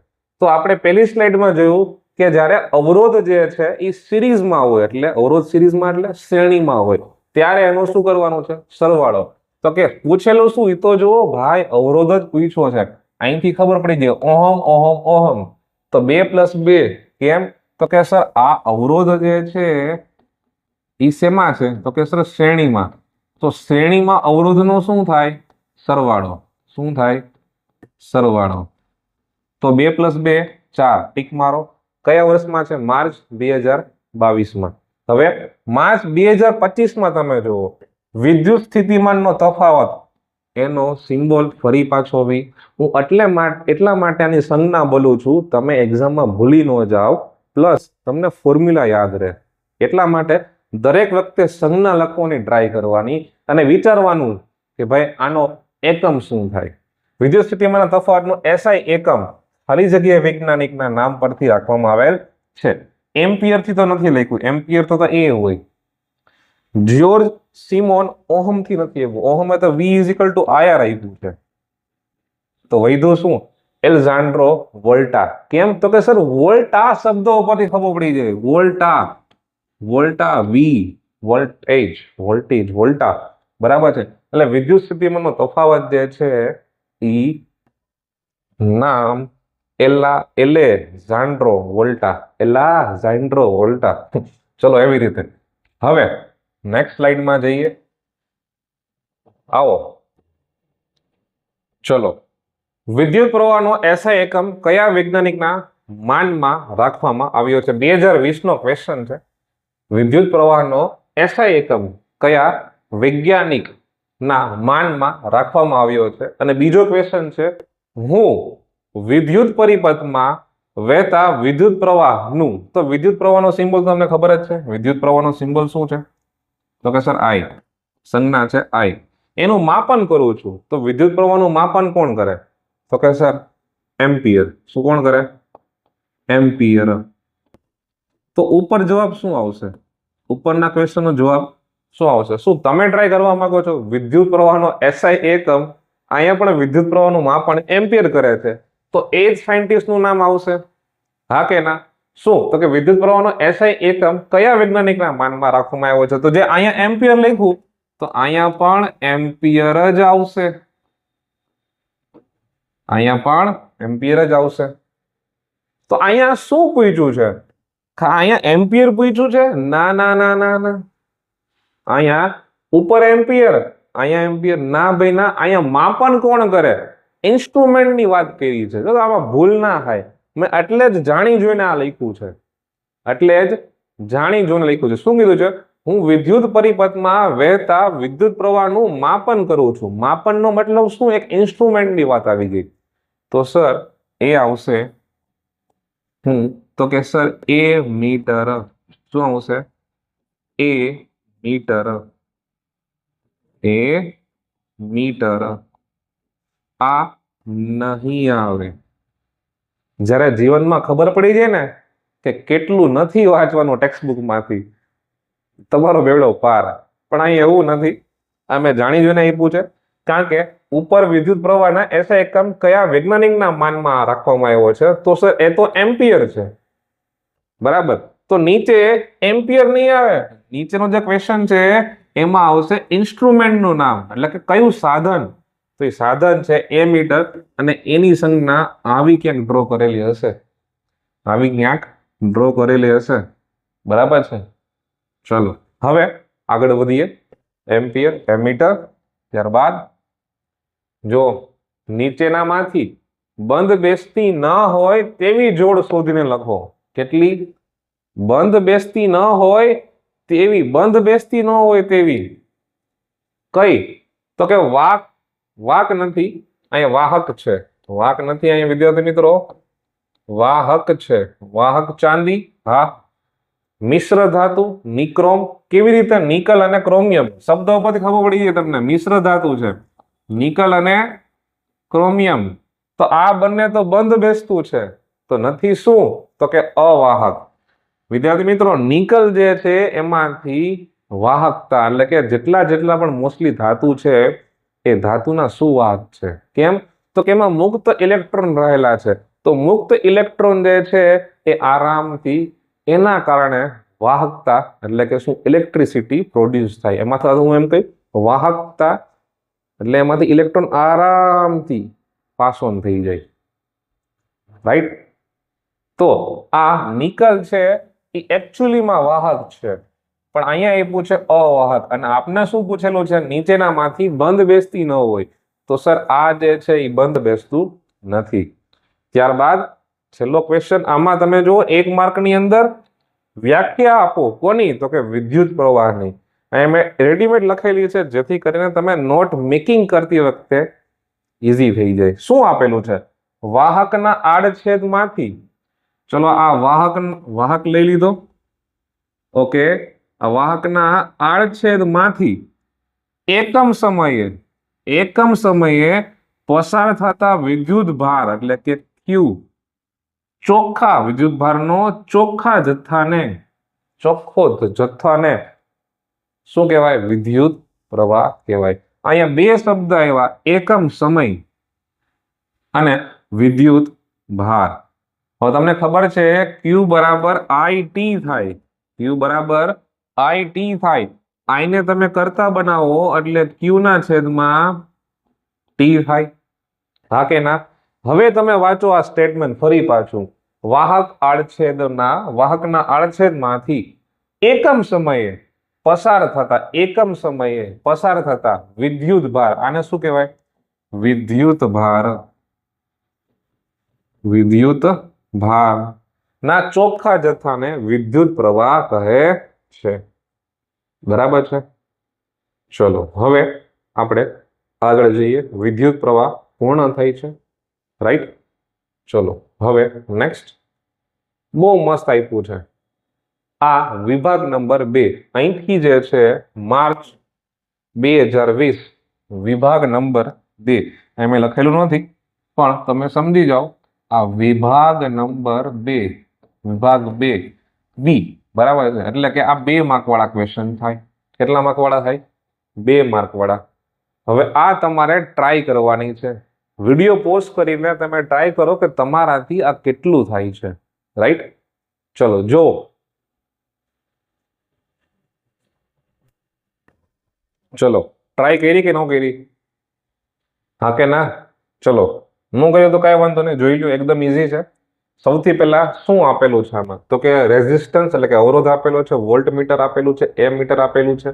[SPEAKER 2] તો આપણે પહેલી સ્લાઇડમાં જોયું કે જ્યારે અવરોધ જે છે એ સિરીઝમાં હોય, એટલે અવરોધ સિરીઝમાં એટલે શ્રેણીમાં હોય ત્યારે એનું શું કરવાનું છે? સરવાળો. તો કે પૂછેલું શું? એ તો જુઓ ભાઈ, અવરોધ જ પૂછ્યો છે. અહીંથી ખબર પડી જાય ઓહમ ઓહમ ઓહમ. તો 2 + 2 કેમ? તો કે સર આ અવરોધ જે છે એ શેમાં છે? તો કે સર શ્રેણીમાં. તો શ્રેણીમાં અવરોધનો શું થાય? સરવાળો. શું થાય? સરવાળો. તો 2 + 2 4, ટીક મારો. કયા વર્ષમાં છે? માર્ચ 2022માં. હવે માર્ચ 2025માં તમે જુઓ વિદ્યુત સ્થિતિમાનનો તફાવત, એનો સિમ્બોલ ફરી પાછો હું એટલા માટે આની સંજ્ઞા બોલું છું, તમે એક્ઝામમાં ભૂલી ન જાઓ, પ્લસ તમને ફોર્મ્યુલા યાદ રહે. એટલા માટે દરેક વખતે સંજ્ઞા લખવાની ટ્રાય કરવાની અને વિચારવાનું કે ભાઈ આનો એકમ શું થાય. વિદ્યુત સ્થિતિમાનના તફાવતનો એસઆઈ એકમ ખાલી જગ્યાએ વૈજ્ઞાનિકના નામ પરથી રાખવામાં આવેલ છે. એમ્પિયર થી તો નથી લખ્યું, એમ્પિયર તો એ હોય. જ્યોર્જ સિમોન ઓહમ થી નથી આવ્યું, ઓહમે તો V = IR આપ્યું છે. તો વૈધું શું? એલેક્ઝાન્ડ્રો વોલ્ટા. કેમ? તો કે સર વોલ્ટા શબ્દો ઉપરથી ખબર પડી જાય. વોલ્ટા વોલ્ટેજ વોલ્ટા, બરાબર છે. એટલે વિદ્યુત સ્થિતિમાનનો તફાવત જે છે ઈ નામ એલેક્ઝાન્ડ્રો વોલ્ટા. ચલો એવી રીતે. હવે નેક્સ્ટ સ્લાઇડમાં જઈએ. આવો ચલો. વિદ્યુત પ્રવાહનો એસઆઈ એકમ કયા વૈજ્ઞાનિકના માનમાં રાખવામાં આવ્યો છે? 2020 નો ક્વેશ્ચન છે. વિદ્યુત પ્રવાહનો એસઆઈ એકમ કયા વૈજ્ઞાનિકના માનમાં રાખવામાં આવ્યો છે? અને બીજો ક્વેશ્ચન છે, હું વિદ્યુત પરિપથમાં વહેતા વિદ્યુત પ્રવાહનું, તો વિદ્યુત પ્રવાહનો સિમ્બોલ તમને ખબર જ છે. વિદ્યુત પ્રવાહનો સિમ્બોલ શું છે? તો કે સર I, સંજ્ઞા છે I. એનું માપન કરું છું, તો વિદ્યુત પ્રવાહનું માપન કોણ કરે? તો કે સર એમ્પિયર. શું કોણ કરે? એમ્પિયર. તો ઉપર જવાબ શું આવશે? ઉપરના ક્વેશ્ચનનો જવાબ શું આવશે? શું તમે ટ્રાય કરવા માંગો છો? વિદ્યુત પ્રવાહનો એસઆઈ એકમ, અહીંયા પણ વિદ્યુત પ્રવાહનું માપન એમ્પિયર કરે છે, તો એ જ સાયન્ટિસ્ટનું નામ આવશે? હા કે ના? શું? તો કે વિદ્યુત પ્રવાહનો એસઆઈ એકમ કયા વૈજ્ઞાનિકના માનમાં રાખવામાં આવ્યો છે? તો જે અહીંયા એમ્પિયર લખ્યું, તો અહીંયા પણ એમ્પિયર જ આવશે. અહીંયા પણ એમ્પિયર જ આવશે. તો અહીંયા શું પૂછ્યું છે? અહીંયા એમ્પિયર પૂછ્યું છે? ના. અહીંયા ઉપર એમ્પિયર, અહીંયા એમ્પિયર ના ભાઈ ના. અહીંયા માપન કોણ કરે? ઇન્સ્ટ્રુમેન્ટની વાત કરી છે. તો આમાં ભૂલ ના થાય. મેં એટલે જ જાણી જોઈને આ લખ્યું છે. શું કીધું છે? હું વિદ્યુત પરિપથમાં વહેતા વિદ્યુત પ્રવાહનું માપન કરું છું. માપનનો મતલબ શું? એક ઇન્સ્ટ્રુમેન્ટની વાત આવી ગઈ. તો સર એ આવશે, તો કે સર એ મીટર. શું આવશે? એ મીટર. આ નહીં આવે. જ્યારે જીવનમાં ખબર પડી જાય ને કે કેટલું નથી વાંચવાનું ટેક્સ્ટબુકમાંથી, તમારો બેવડો પાર. પણ અહીં એવું નથી. આ મેં જાણી જોઈને આપ્યું છે, કારણ કે ઉપર વિદ્યુત પ્રવાહના એસઆઈ એકમ કયા વૈજ્ઞાનિકના માનમાં રાખવામાં આવ્યો છે? તો સર એ તો એમ્પિયર છે, બરાબર. તો નીચે એમ્પિયર નહીં આવે. નીચેનો જે ક્વેશ્ચન છે એમાં આવશે ઇન્સ્ટ્રુમેન્ટનું નામ, એટલે કે કયું સાધન. તો એ સાધન છે એ મીટર, અને એની સંજ્ઞા આવી ક્યાંક ડ્રો કરેલી હશે. બરાબર છે. ચલો હવે આગળ વધીએ. Ampere, ammeter. ત્યારબાદ જો નીચેનામાંથી બંધ બેસતી ન હોય તેવી જોડ શોધીને લખો. કેટલી? બંધ બેસતી ન હોય તેવી કઈ? તો કે વાક નથી, અહીંયા વાહક છે. વાક નથી અહીંયા વિદ્યાર્થી મિત્રો, વાહક છે. વાહક ચાંદી, હા. મિશ્ર ધાતુ નિક્રોમ. કેવી રીતે? નિકલ અને ક્રોમિયમ. શબ્દો પરથી ખબર પડી ગઈ તમને. મિશ્ર ધાતુ છે નિકલ અને ક્રોમિયમ. તો આ બંને તો બંધ બેસતું છે, તો નથી શું? તો કે અવાહક. વિદ્યાર્થી મિત્રો, નિકલ જે છે એમાંથી વાહકતા, એટલે કે જેટલા પણ મોસ્ટલી ધાતુ છે એ ધાતુના સુવાહક છે. કેમ? તો કે એમાં મુક્ત ઇલેક્ટ્રોન રહેલા છે. તો મુક્ત ઇલેક્ટ્રોન જે છે એ આરામથી, એના કારણે વાહકતા, એટલે કે શું? ઇલેક્ટ્રિસિટી પ્રોડ્યુસ થાય. એમાંથી હું એમ કહી વાહકતા એટલે એમાંથી ઇલેક્ટ્રોન આરામથી પાસ ઓન થઈ જાય. રાઈટ? તો આ નિકલ છે એ એકચ્યુઅલીમાં વાહક છે, પણ અહીંયા એ પૂછે અવાહક. અને આપને શું પૂછેલું છે? નીચેનામાંથી બંધ બેસતી ન હોય. તો સર આ જે છે એ બંધ બેસતું નથી. ત્યારબાદ છેલ્લો ક્વેશ્ચન આમાં તમે જુઓ 1 માર્કની અંદર વ્યાખ્યા આપો કોની, તો કે વિદ્યુત પ્રવાહની. અહીંયા મેં રેડીમેડ લખેલી છે જેથી કરીને તમે નોટ મેકિંગ કરતી વખતે ઈઝી થઈ જાય. શું આપેલું છે? વાહકના આડછેદમાંથી, ચલો આ વાહક લઈ લીધો. ઓકે, આ વાહકના આડછેદમાંથી એકમ સમયે પસાર થતા વિદ્યુત ભાર એટલે કે Q, ચોખ્ખા વિદ્યુત ભારનો ચોખ્ખા જથ્થાને શું કહેવાય? વિદ્યુત પ્રવાહ કહેવાય. અહીંયા બે શબ્દ આવ્યા, એકમ સમય અને વિદ્યુત ભાર. હવે તમને ખબર છે Q બરાબર IT થાય. I ને તમે કરતા બનાવો એટલે Q ના છેદમાં T થાય. હા કે ના? હવે તમે વાંચો આ સ્ટેટમેન્ટ ફરી પાછું. વાહકના આડછેદમાંથી એકમ સમયે પસાર થતા વિદ્યુત ભાર, આને શું કહેવાય? વિદ્યુત ભાર ના ચોખ્ખા જથ્થાને વિદ્યુત પ્રવાહ કહે છે. બરાબર છે? ચલો હવે આપણે આગળ જઈએ. વિદ્યુત પ્રવાહ પૂર્ણ થઈ છે, રાઈટ? ચલો હવે નેક્સ્ટ. બહુ મસ્ત આપ્યું છે આ વિભાગ નંબર 2. અહીંથી જે છે માર્ચ 2020 વિભાગ નંબર 2, એમ લખેલું નથી પણ તમે સમજી જાઓ. આ વિભાગ નંબર 2 બી, બરાબર છે? એટલે કે આ 2 માર્ક વાળા ક્વેશ્ચન થાય. કેટલા માર્ક વાળા થાય? 2 માર્ક વાળા. હવે આ તમારે ટ્રાય કરવાની છે. વિડીયો પોઝ કરીને તમે ટ્રાય કરો કે તમારાથી આ કેટલું થાય છે, રાઈટ? ચલો જો ચલો ટ્રાય કરી કે ન કરી? હા કે ના? ચલો ન કર્યો તો કાંઈ વાંધો નહીં, જોઈ લો, એકદમ ઈઝી છે. સૌથી પહેલા શું આપેલું છે આમાં? તો કે રેઝિસ્ટન્સ એટલે કે અવરોધ આપેલો છે, વોલ્ટ મીટર આપેલું છે, એમ મીટર આપેલું છે,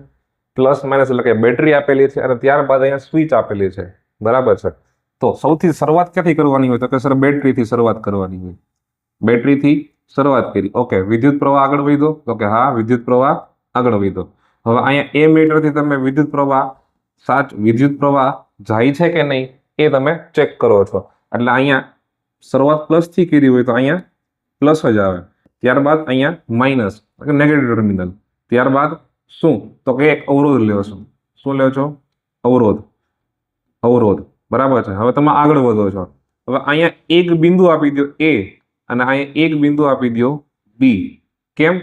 [SPEAKER 2] પ્લસ માઇનસ એટલે કે બેટરી આપેલી છે, અને ત્યારબાદ અહીંયા સ્વિચ આપેલી છે. બરાબર છે? તો સૌથી શરૂઆત ક્યાંથી કરવાની હોય? તો કે સર બેટરીથી શરૂઆત કરવાની હોય. બેટરીથી શરૂઆત કરી. ઓકે, વિદ્યુત પ્રવાહ આગળ વધ્યો? તો કે હા, વિદ્યુત પ્રવાહ આગળ વધ્યો. હવે અહીંયા એ મીટરથી તમે વિદ્યુત પ્રવાહ જાય છે કે નહીં એ તમે ચેક કરો છો. એટલે અહીંયા શરૂઆત પ્લસ થી કરી હોય તો અહીંયા પ્લસ જ આવે. ત્યારબાદ અહીંયા માઇનસ નેગેટિવ ટર્મિનલ. ત્યારબાદ શું? તો કે એક અવરોધ લ્યો છો. શું લ્યો છો? અવરોધ. બરાબર છે? હવે તમે આગળ વધો છો. હવે અહીંયા એક બિંદુ આપી દો A અને અહીંયા એક બિંદુ આપી દો B. કેમ?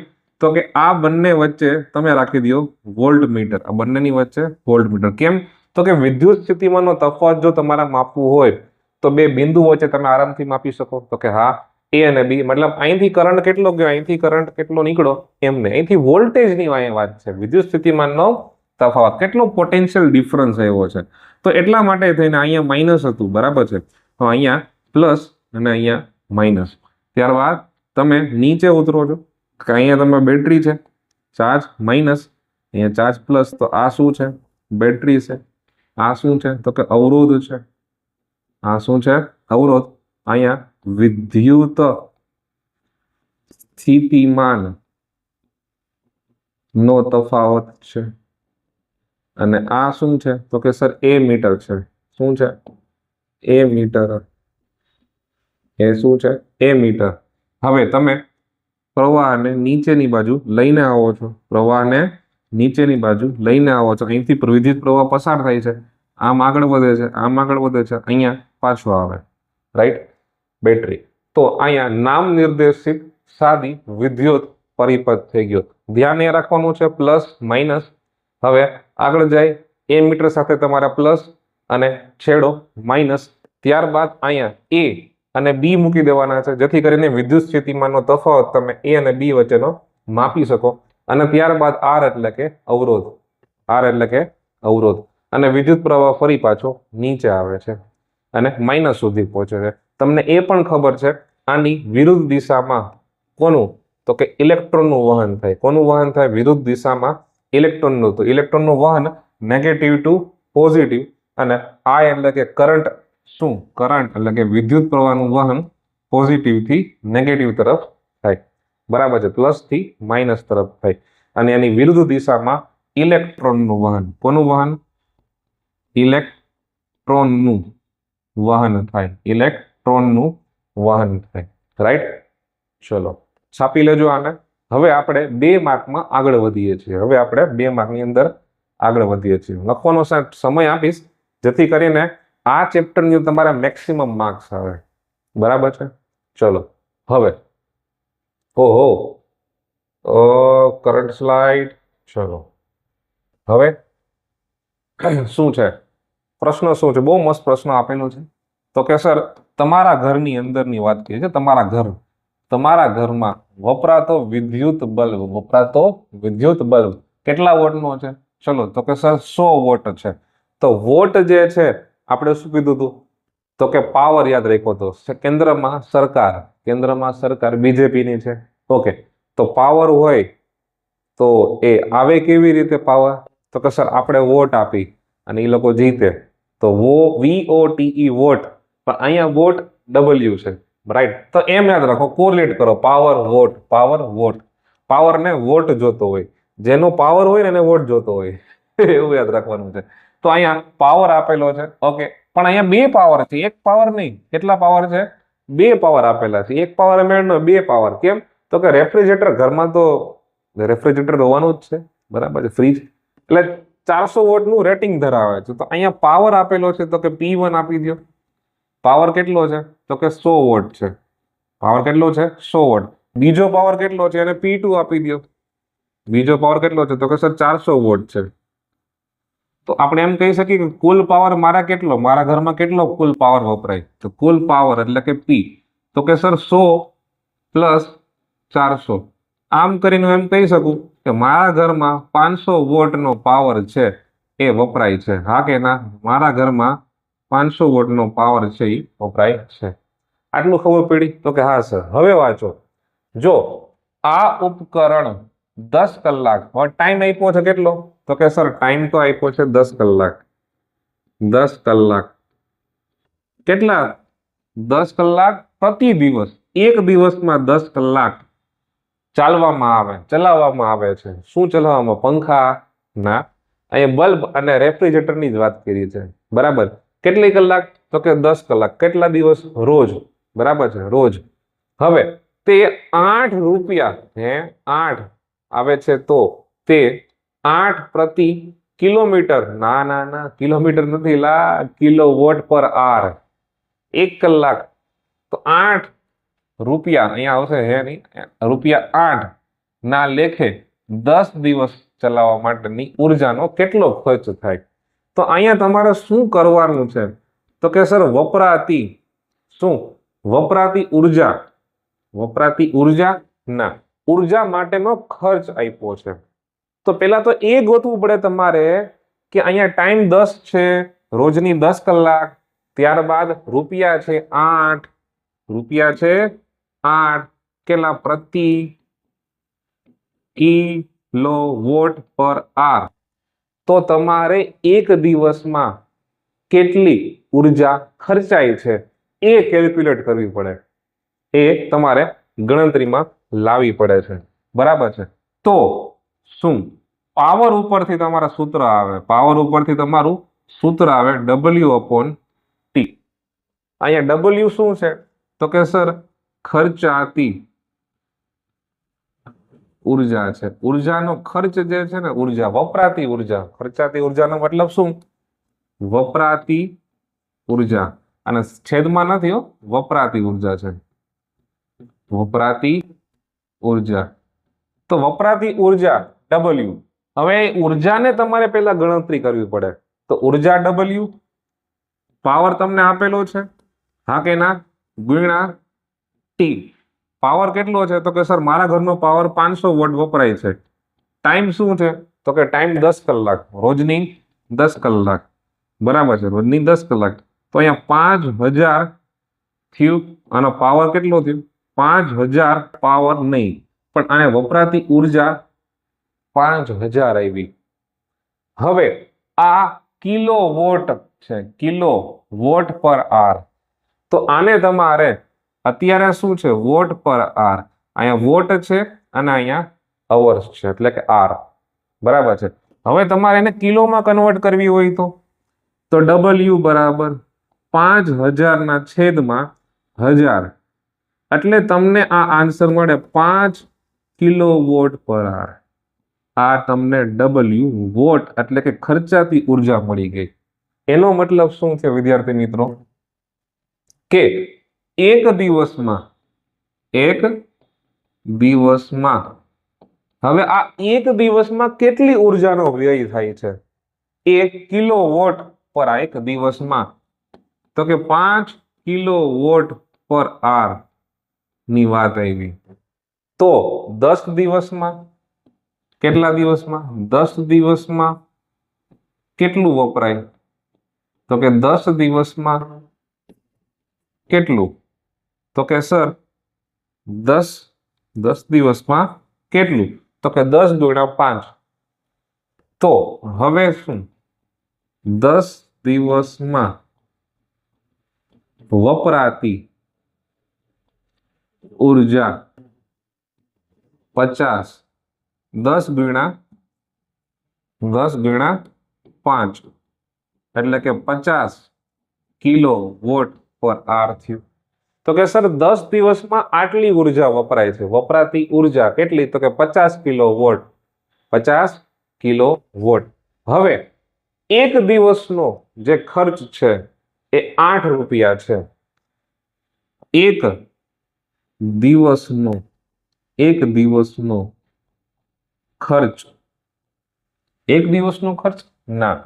[SPEAKER 2] તો કે આ બંને વચ્ચે તમે રાખી દો વોલ્ટ મીટર. આ બંનેની વચ્ચે વોલ્ટ મીટર. કેમ? તો કે વિદ્યુત સ્થિતિમાનનો તફાવત જો તમારે માપવું હોય તો બે બિંદુ વચ્ચે તમે આરામથી માપી શકો. તો કે હા, A અને B. મતલબ અહીંથી કરંટ કેટલો ગયો, અહીંથી કરંટ કેટલો નીકળો, એમને અહીંથી વોલ્ટેજની વાત છે. વિદ્યુત સ્થિતિમાનનો તફાવત, કેટલો પોટેન્શિયલ ડિફરન્સ આવ્યો છે. તો એટલા માટે થઈને અહીંયા માઇનસ હતું. બરાબર છે? તો અહીંયા પ્લસ અને અહીંયા માઇનસ. ત્યારબાદ તમે નીચે ઉતરો છો કે અહીંયા તમે બેટરી છે, ચાર્જ માઇનસ, અહીંયા ચાર્જ પ્લસ. તો આ શું છે? બેટરી છે. આ શું છે? તો કે અવરોધ છે. આ શું છે? અવરોધ. અહીંયા વિદ્યુત સ્થિતિમાન નો તફાવત છે. અને આ શું છે? તો કે સર એ મીટર છે. શું છે? એ મીટર. એ શું છે? એ મીટર. હવે તમે પ્રવાહને નીચેની બાજુ લઈને આવો છો. અહીંથી વિદ્યુત પ્રવાહ પસાર થાય છે, આમ આગળ વધે છે, અહીંયા પાછો આવે, રાઈટ? બેટરી. તો અહીંયા નામ નિર્દેશિત સાદી વિદ્યુત પરિપથ થઈ ગયો. ધ્યાન એ રાખવાનું છે, પ્લસ માઇનસ. હવે આગળ જાય, એ મીટર સાથે તમારા પ્લસ અને છેડો માઇનસ. ત્યારબાદ અહીંયા A અને B મૂકી દેવાના છે જેથી કરીને વિદ્યુત સ્થિતિમાનનો તફાવત તમે A અને B વચ્ચેનો માપી શકો. અને ત્યારબાદ R એટલે કે અવરોધ. અને વિદ્યુત પ્રવાહ ફરી પાછો નીચે આવે છે અને માઇનસ સુધી પહોંચે છે. તમને એ પણ ખબર છે આની વિરુદ્ધ દિશામાં કોનું? તો કે ઇલેક્ટ્રોનનું વહન થાય. કોનું વહન થાય? વિરુદ્ધ દિશામાં ઇલેક્ટ્રોનનું. તો ઇલેક્ટ્રોનનું વહન નેગેટિવ ટુ પોઝિટિવ. અને I એટલે કે કરંટ. શું? કરંટ એટલે કે વિદ્યુત પ્રવાહનું વહન પોઝિટિવ થી નેગેટિવ તરફ થાય, બરાબર છે, પ્લસ થી માઇનસ તરફ થાય. અને એની વિરુદ્ધ દિશામાં ઇલેક્ટ્રોનનું વહન, કોનું વહન? ઇલેક્ટ્રોનનું વહન થાય, ઇલેક્ટ્રોનનું વહન થાય. રાઈટ? ચલો છાપી લેજો આને. હવે આપણે 2 માર્કમાં આગળ વધીએ છીએ. હવે આપણે 2 માર્કની અંદર આગળ વધીએ છીએ. લખવાનો સમય આપીશ જેથી કરીને આ ચેપ્ટરની તમારા મેક્સિમમ માર્ક્સ આવે, બરાબર છે. ચલો હવે ઓહો કરંટ સ્લાઇડ. ચલો હવે શું છે પ્રશ્ન? શું છે? બહુ મસ્ત પ્રશ્ન આપેલો છે. તો કે સર તમારા ઘરની અંદરની વાત કરીએ છે. તમારા ઘરમાં વપરાતો વિદ્યુત બલ્બ કેટલા વોટનો છે? ચલો તો કે સર 100 વોટ છે. તો વોટ જે છે આપણે શું કીધું હતું? તો કે પાવર યાદ રાખ્યો હતો. કેન્દ્રમાં સરકાર બીજેપીની છે. ઓકે, તો પાવર હોય તો એ આવે કેવી રીતે પાવર? તો કે સર આપણે વોટ આપી અને એ લોકો જીતે, તો VOTE વોટ, પણ અહીંયા વોટ W છે, રાઈટ? તો એમ યાદ રાખો, કોરિલેટ કરો, પાવર વોટ. પાવરને વોટ જોતો હોય, જેનો પાવર હોય ને એને વોટ જોતો હોય એવું યાદ રાખવાનું છે. તો અહીંયા પાવર આપેલો છે. ઓકે, પણ અહીંયા 2 પાવર છે, એક પાવર નહીં. કેટલા પાવર છે? 2 પાવર આપેલા છે. એક પાવર મેળનો 2 પાવર. કેમ? તો કે રેફ્રિજરેટર, ઘરમાં તો રેફ્રિજરેટર હોવાનું જ છે, બરાબર છે, ફ્રીજ, એટલે 400 વોટનું રેટિંગ ધરાવે છે. તો અહીંયા પાવર આપેલો છે, તો કે P1 આપી દો. પાવર કેટલો છે? તો કે 100 વોટ છે. પાવર કેટલો છે? 100 વોટ. બીજો પાવર કેટલો છે? એને P2 આપી દો. બીજો પાવર કેટલો છે? તો કે સર 400 વોટ છે. તો આપણે એમ કહી શકીએ કે કુલ પાવર મારા ઘરમાં કેટલો કુલ પાવર વપરાય? તો કુલ પાવર એટલે કે P, તો કે સર 100 પ્લસ 400. આમ કરીને હું એમ કહી શકું કે મારા ઘરમાં 500 વોટનો પાવર છે એ વપરાય છે. હા કે ના? મારા ઘરમાં 500 વોટનો પાવર છે એ વપરાય છે. આટલું ખબર પડી? તો કે હા સર. હવે વાંચો, જો આ ઉપકરણ 10 કલાક, હવે ટાઈમ આપ્યો છે કેટલો? તો કે સર ટાઈમ તો આપ્યો છે 10 કલાક. 10 કલાક કેટલા? 10 કલાક પ્રતિ દિવસ. એક દિવસમાં 10 કલાક ચલાવવામાં આવે છે. શું ચલાવવામાં? પંખા ના, અહીંયા બલ્બ અને રેફ્રિજરેટરની જ વાત કરી છે, બરાબર. કેટલી કલાક? તો કે 10 કલાક. કેટલા દિવસ? રોજ, બરાબર છે, રોજ. હવે તે 8 રૂપિયા 8 આવે છે, તો તે 8 પ્રતિ કિલોમીટર, ના કિલોમીટર નથી લા, કિલોવોટ પર આર, 1 કલાક. તો 8 રૂપિયા અહીંયા આવશે, નહીં, રૂપિયા 8 ના લેખે 10 દિવસ ચલાવવા માટેની ઉર્જાનો કેટલો ખર્ચ થાય? તો અહીંયા તમારે શું કરવાનું છે? તો કે સર વપરાતી ઉર્જા ના, ઉર્જા માટેનો ખર્ચ આપ્યો છે. તો પેલા તો એ ગોતવું પડે તમારે કે અહીંયા ટાઈમ 10 છે, રોજની 10 કલાક, ત્યારબાદ રૂપિયા છે 8 કેટલા? પ્રતિ કિલોવોટ પર આર. તો તમારે એક દિવસમાં કેટલી ઉર્જા ખર્ચાય છે એ કેલ્ક્યુલેટ કરવી પડે, એ તમારે ગણતરીમાં લાવવી પડે છે, બરાબર છે. તો શું પાવર ઉપરથી તમારું સૂત્ર આવે W/T. અહીંયા W શું છે? તો કે સર ખર્ચાતી ઉર્જા છે. ઉર્જાનો ખર્ચ જે છે ને, વપરાતી ઉર્જા. ખર્ચાતી ઉર્જાનો મતલબ શું? વપરાતી ઉર્જા, અને છેદમાં નથી હો, વપરાતી ઉર્જા છે, વપરાતી ઉર્જા. તો વપરાતી ઉર્જા W. હવે ઉર્જાને તમારે પહેલા ગણતરી કરવી પડે. તો ઉર્જા W, પાવર તમને આપેલો છે, હા કે ના, ગુણ્યા T. પાવર કેટલો છે? તો કે સર મારા ઘરનો પાવર 500 વોટ વપરાય છે. ટાઈમ શું છે? તો કે ટાઈમ 10 કલાક, રોજની 10 કલાક, બરાબર છે, રોજની 10 કલાક. તો અહીંયા 5000 થયું, આનો પાવર કેટલો થયો? 5000 પાવર નહીં, પણ આને વપરાતી ઉર્જા 5000 આવી. હવે આ કિલોવોટ છે, કિલોવોટ પર આર. તો આને તમારે અત્યારે શું છે? વોટ પર આર. અહીંયા વોટ છે અને અહીંયા અવર્સ છે, એટલે કે આર. બરાબર છે. હવે તમારે એને કિલોમાં કન્વર્ટ કરવી હોય તો ડબલ્યુ બરાબર 5000 ના છેદમાં 1000, એટલે તમને આ આન્સર મળે 5 કિલોવોટ પર આર. આ તમને ડબલ્યુ વોટ એટલે કે ખર્ચાતી ઉર્જા મળી ગઈ. એનો મતલબ શું છે વિદ્યાર્થી મિત્રો? કે એક દિવસમાં હવે આ એક દિવસમાં કેટલી ઉર્જાનો વ્યય થાય છે? 1 કિલોવોટ પર એક દિવસમાં, તો કે 5 કિલોવોટ પર આર ની વાત આવી. તો 10 દિવસમાં કેટલા દિવસમાં? 10 દિવસમાં કેટલું વપરાય? તો કે 10 દિવસમાં કેટલું? તો કે સર 10 દિવસમાં કેટલું? તો કે 10 ગુણ્યા 5. તો હવે શું? 10 દિવસમાં વપરાતી ઉર્જા 50, 10 ગુણ્યા 5, એટલે કે 50 કિલો વોટ પર આર થયું. તો કે સર 10 દિવસમાં આટલી ઉર્જા વપરાય છે. વપરાતી ઉર્જા કેટલી? તો કે 50 કિલો વોટ. 50 kilo watt. હવે એક દિવસનો જે ખર્ચ છે એ 8 રૂપિયા છે. એક દિવસનો ખર્ચ, ના,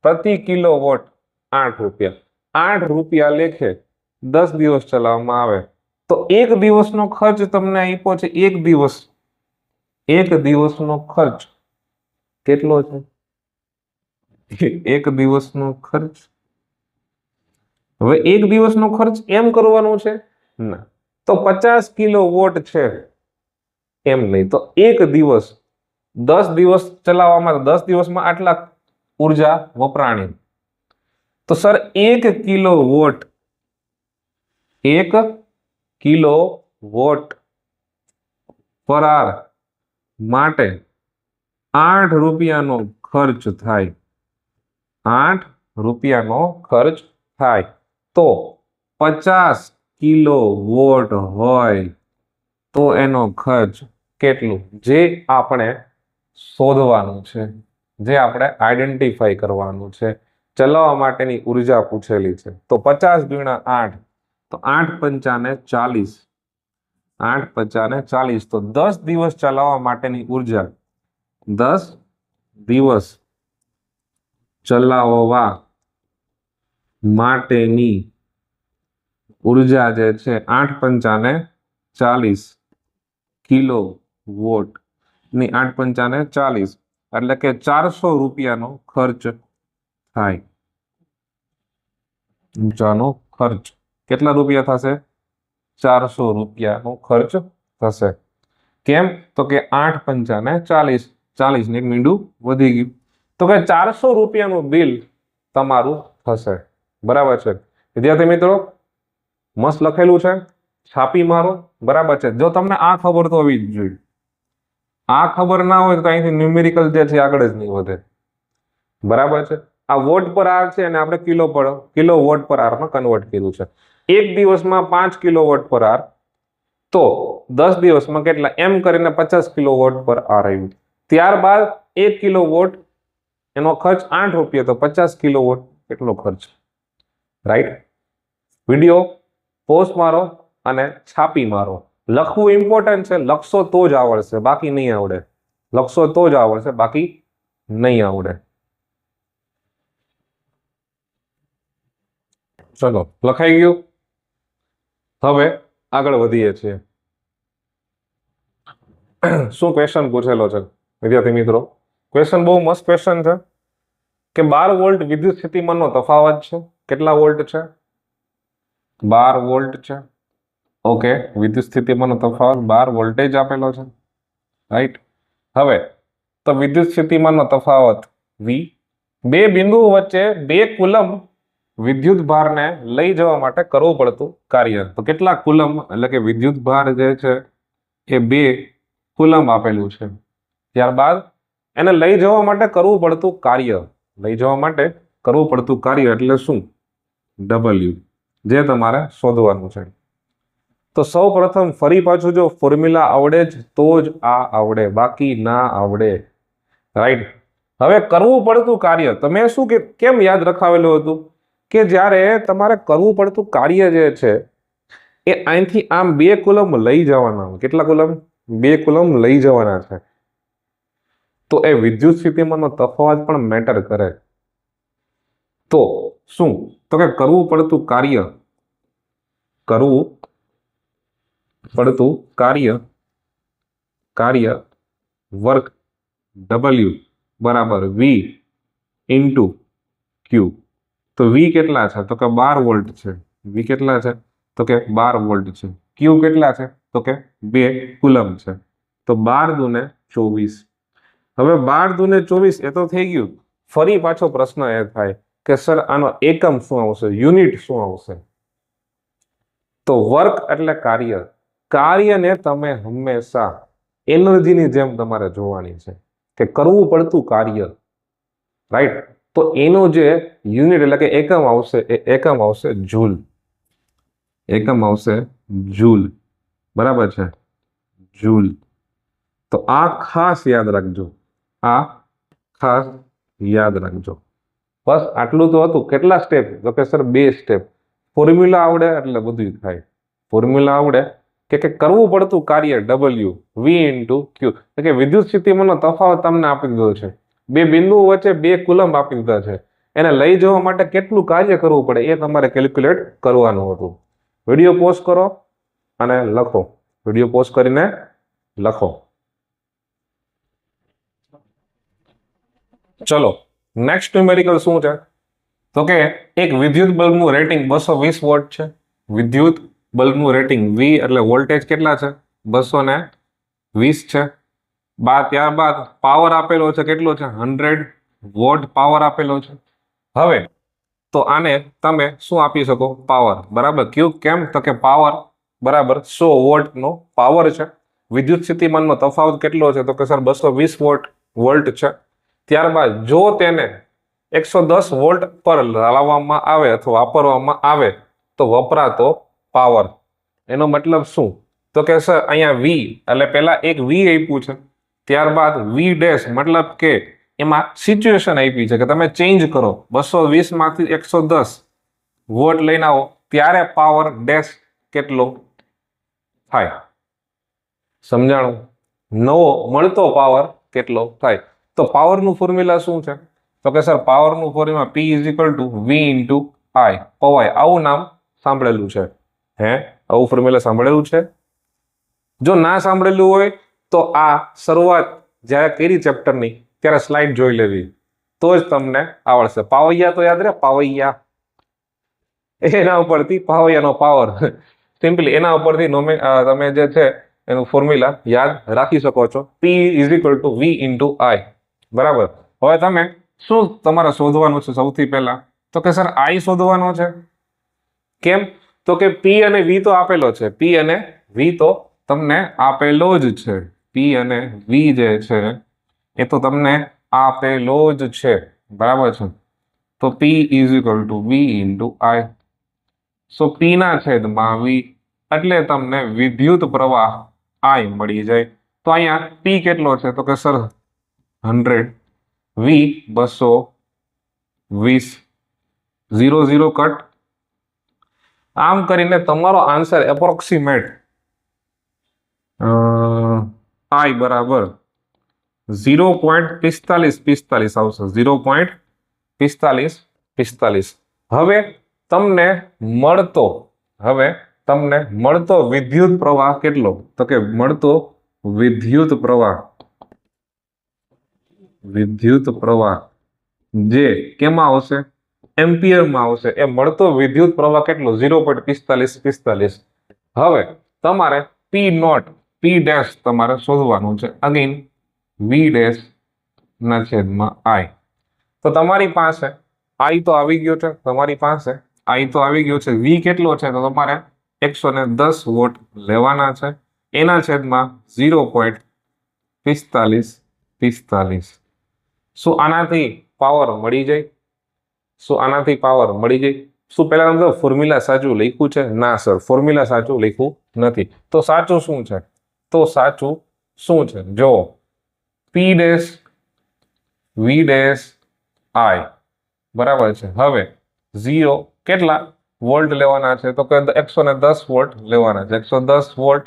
[SPEAKER 2] પ્રતિ કિલોવોટ 8 રૂપિયા. 8 રૂપિયા લેખે 10 દિવસ ચલાવવામાં આવે તો એક દિવસનો ખર્ચ તમને આપ્યો છે. એક દિવસનો ખર્ચ કેટલો છે? એક દિવસનો ખર્ચ, હવે એક દિવસનો ખર્ચ એમ કરવાનો છે? ના, તો 50 કિલોવોટ છે એમ નહીં. તો એક દિવસ 10 દિવસ ચલાવવામાં, 10 દિવસમાં આટલા ઉર્જા વપરાણી. તો સર 1 કિલોવોટ પર આર માટે 8 રૂપિયાનો ખર્ચ થાય. 8 રૂપિયાનો ખર્ચ થાય. તો 50 કિલોવોટ હોય તો એનો ખર્ચ કેટલું? જે આપણે શોધવાનું છે, જે આપણે આઈડેન્ટિફાઈ કરવાનું છે. ચલાવવા માટેની ઉર્જા પૂછેલી છે. તો 50 ગુણ્યા 8, તો 8 પંચાને 40. 8 પંચાને 40. તો 10 દિવસ ચલાવવા માટેની ઉર્જા, 10 દિવસ ચલાવવા માટેની ઉર્જા જે છે 8 પંચાને 40 કિલો વોટ ની 8 પંચાને 40, એટલે કે 400 રૂપિયાનો ખર્ચ થાય. ઊંચાનો ખર્ચ કેટલા રૂપિયા થશે? 400 રૂપિયાનો ખર્ચ થશે. કેમ? તો કે 8 પંચાને 40, 40 ને એક મીંડું વધી ગયું. તો કે 400 રૂપિયાનું બિલ તમારું થશે. બરાબર છે વિદ્યાર્થી મિત્રો? મસ્ત લખેલું છે, છાપી મારો. બરાબર છે. જો તમને આ ખબર તો હોવી જ જોઈએ. આ ખબર ના હોય તો અહીંથી ન્યુમેરિકલ જે છે આગળ જ નહીં વધે. બરાબર છે. આ વોટ પર આર છે અને આપણે કિલો વોટ પર આર માં કન્વર્ટ કર્યું છે. એક દિવસમાં 5 કિલોવોટ પર આર, તો 10 દિવસમાં કેટલા? એમ કરીને 50 કિલોવોટ પર આર આવ્યું. ત્યારબાદ 1 કિલોવોટ એનો ખર્ચ 8 રૂપિયા, તો 50 કિલોવોટ કેટલો ખર્ચ? રાઈટ. વિડીયો પોઝ મારો અને છાપી મારો. લખવું ઇમ્પોર્ટન્ટ છે. લખશો તો જ આવડશે, બાકી નહીં આવડે. લખશો તો જ આવડશે, બાકી નહીં આવડે. ચલો, લખાઈ ગયું. હવે આગળ વધીએ છીએ. શું ક્વેશ્ચન પૂછેલો છે વિદ્યાર્થી મિત્રો? ક્વેશ્ચન બહુ મસ્ત ક્વેશ્ચન છે કે 12 વોલ્ટ વિદ્યુત સ્થિતિમાનનો તફાવત છે. કેટલા વોલ્ટ છે? 12 વોલ્ટ છે. ઓકે, વિદ્યુત સ્થિતિમાનનો તફાવત 12 વોલ્ટેજ આપેલો છે. રાઈટ. હવે તો વિદ્યુત સ્થિતિમાનનો તફાવત V. બે બિંદુઓ વચ્ચે 2 કુલમ વિદ્યુત ભારને લઈ જવા માટે કરવું પડતું કાર્ય. તો કેટલા કુલમ એટલે કે વિદ્યુત ભાર જે છે એ 2 કુલમ આપેલું છે. ત્યારબાદ એને લઈ જવા માટે કરવું પડતું કાર્ય, લઈ જવા માટે કરવું પડતું કાર્ય એટલે શું? W, જે તમારે શોધવાનું છે. તો સૌ પ્રથમ ફરી પાછું જો ફોર્મ્યુલા આવડે જ તો જ આ આવડે, બાકી ના આવડે. રાઈટ. હવે કરવું પડતું કાર્ય તમે શું કેમ યાદ રખાવેલું હતું કે જ્યારે તમારે કરવું પડતું કાર્ય જે છે એ અહીંથી આમ 2 કુલમ લઈ જવાના. કેટલા કુલમ? 2 કુલમ લઈ જવાના છે. તો એ વિદ્યુત સ્થિતિમાનનો તફાવત પણ મેટર કરે. તો શું? તો કે કરવું પડતું કાર્ય, કરવું પડતું કાર્ય વર્ક W બરાબર V ઇન્ટુ Q. તો V કેટલા છે? તો કે 12 વોલ્ટ છે. V કેટલા છે? તો કે 12 વોલ્ટ છે. Q કેટલા છે? તો કે 2 કુલમ છે. તો 12 દુને 24. હવે 12 દુને 24 એ તો થઈ ગયું. ફરી પાછો પ્રશ્ન એ થાય કે સર આનો એકમ શું આવશે, યુનિટ શું આવશે? તો વર્ક એટલે કાર્ય. કાર્યને તમે હંમેશા એનર્જીની જેમ તમારે જોવાની છે કે કરવું પડતું કાર્ય. રાઈટ. તો એનું જે યુનિટ એટલે કે એકમ આવશે એ એકમ આવશે જૂલ. એકમ આવશે જૂલ. બરાબર છે? જૂલ. તો આ ખાસ યાદ રાખજો, આ ખાસ યાદ રાખજો. બસ આટલું તો હતું. કેટલા સ્ટેપ? તો કે સર 2 સ્ટેપ. ફોર્મ્યુલા આવડે એટલે બધું થાય. ફોર્મ્યુલા આવડે કે કરવું પડતું કાર્ય W V ઇન્ટુ Q, એટલે કે વિદ્યુત સ્થિતિમાનનો તફાવત તમને આપી દીધો છે. 2 બિંદુઓ વચ્ચે 2 કુલમ આપી દીધા છે. એને લઈ જવા માટે કેટલું કાર્ય કરવું પડે એ તમારે કેલ્ક્યુલેટ કરવાનું હતું. વિડીયો પોઝ કરો અને લખો. વિડીયો પોઝ કરીને લખો. ચલો નેક્સ્ટ ન્યુમેરિકલ શું છે? તો કે એક વિદ્યુત બલ્બનું રેટિંગ 220 વોટ છે. વિદ્યુત બલ્બનું રેટિંગ V એટલે વોલ્ટેજ કેટલા છે? 220 છે. ત્યારબાદ પાવર આપેલો છે કેટલો છે? 100 વોટ પાવર આપેલો છે. હવે તો આને તમે શું આપી શકો? પાવર. બરાબર. કેમ? તો કે પાવર બરાબર 100 વોટનો પાવર છે. વિદ્યુત સ્થિતિમાનનો તફાવત કેટલો છે? તો કે સર 220 વોલ્ટ છે. ત્યારબાદ જો તેને 110 વોલ્ટ પર લાવવામાં આવે અથવા વાપરવામાં આવે તો વપરાતો પાવર. એનો મતલબ શું? તો કે સર અહીંયા V એટલે પહેલા એક V આપ્યું છે, ત્યારબાદ V ડેશ મતલબ કે એમાં સિચ્યુએશન આપી છે કે તમે ચેન્જ કરો 220 માંથી 110 વોટ લઈને આવો ત્યારે પાવર ડેશ કેટલો થાય. સમજાણું? નવો મળતો પાવર કેટલો થાય. તો પાવરનું ફોર્મ્યુલા શું છે? તો કે સર પાવરનું formula P is equal two V into I પવાય. આવું નામ સાંભળેલું છે? આવું ફોર્મ્યુલા સાંભળેલું છે? જો ના સાંભળેલું હોય તો આ શરૂઆત જ્યારે કરી ચેપ્ટરની ત્યારે સ્લાઇડ જોઈ લેવી તો જ તમને આવડશે. પાવૈયા તો યાદ રહે, પાવૈયા. એના ઉપરથી પાવૈયાનો પાવર સિમ્પલી એના ઉપરથી તમે જે છે એનું ફોર્મ્યુલા યાદ રાખી શકો છો. P is equal two V into I. બરાબર. હવે તમે શું તમારે શોધવાનું છે? સૌથી પહેલા તો કે સર I શોધવાનો છે. કેમ? તો કે P અને V તો આપેલો છે. P અને V તો તમને આપેલો જ છે. P અને V જે છે એ તો તમને આપેલો જ છે. બરાબર છે? તો P is equal two V into I. So P ના છેદમાં V એટલે તમને વિદ્યુત પ્રવાહ I મળી જાય. તો અહીંયા P કેટલો છે? તો કે સર 100, V 220, 0 0 કટ. આમ કરીને તમારો આન્સર એપ્રોક્સિમેટ I બરાબર 0.4545 આવશે. 0.4545. હવે તમને મળતો વિદ્યુત પ્રવાહ કેટલો? તો કે મળતો વિદ્યુત પ્રવાહ જે કેમાં આવશે? એમ્પિયરમાં આવશે. એ મળતો વિદ્યુત પ્રવાહ કેટલો? 0.4545. હવે તમારે P નોટ P ડેશ તમારે શોધવાનું છે. અગેન V ડેશ ના છેદમાં I. તો તમારી પાસે આઈ તો આવી ગયો છે તમારી પાસે, આઈ તો આવી ગયો છે. વી કેટલો છે તો તમારે 110 વોટ લેવાના છે. એના છેદમાં 0.4545. શું આનાથી પાવર મળી જાય? શું આનાથી પાવર મળી જાય? શું પહેલા અંદર ફોર્મ્યુલા સાચું લખ્યું છે? ના સર, ફોર્મ્યુલા સાચું લખ્યું નથી. તો સાચું શું છે? તો સાચું શું છે જો પી ડેશ વી ડેશ આઈ બરાબર છે. હવે 0 કેટલા વોલ્ટ લેવાના છે? તો કે 110 વોલ્ટ લેવાના છે. 110 વોલ્ટ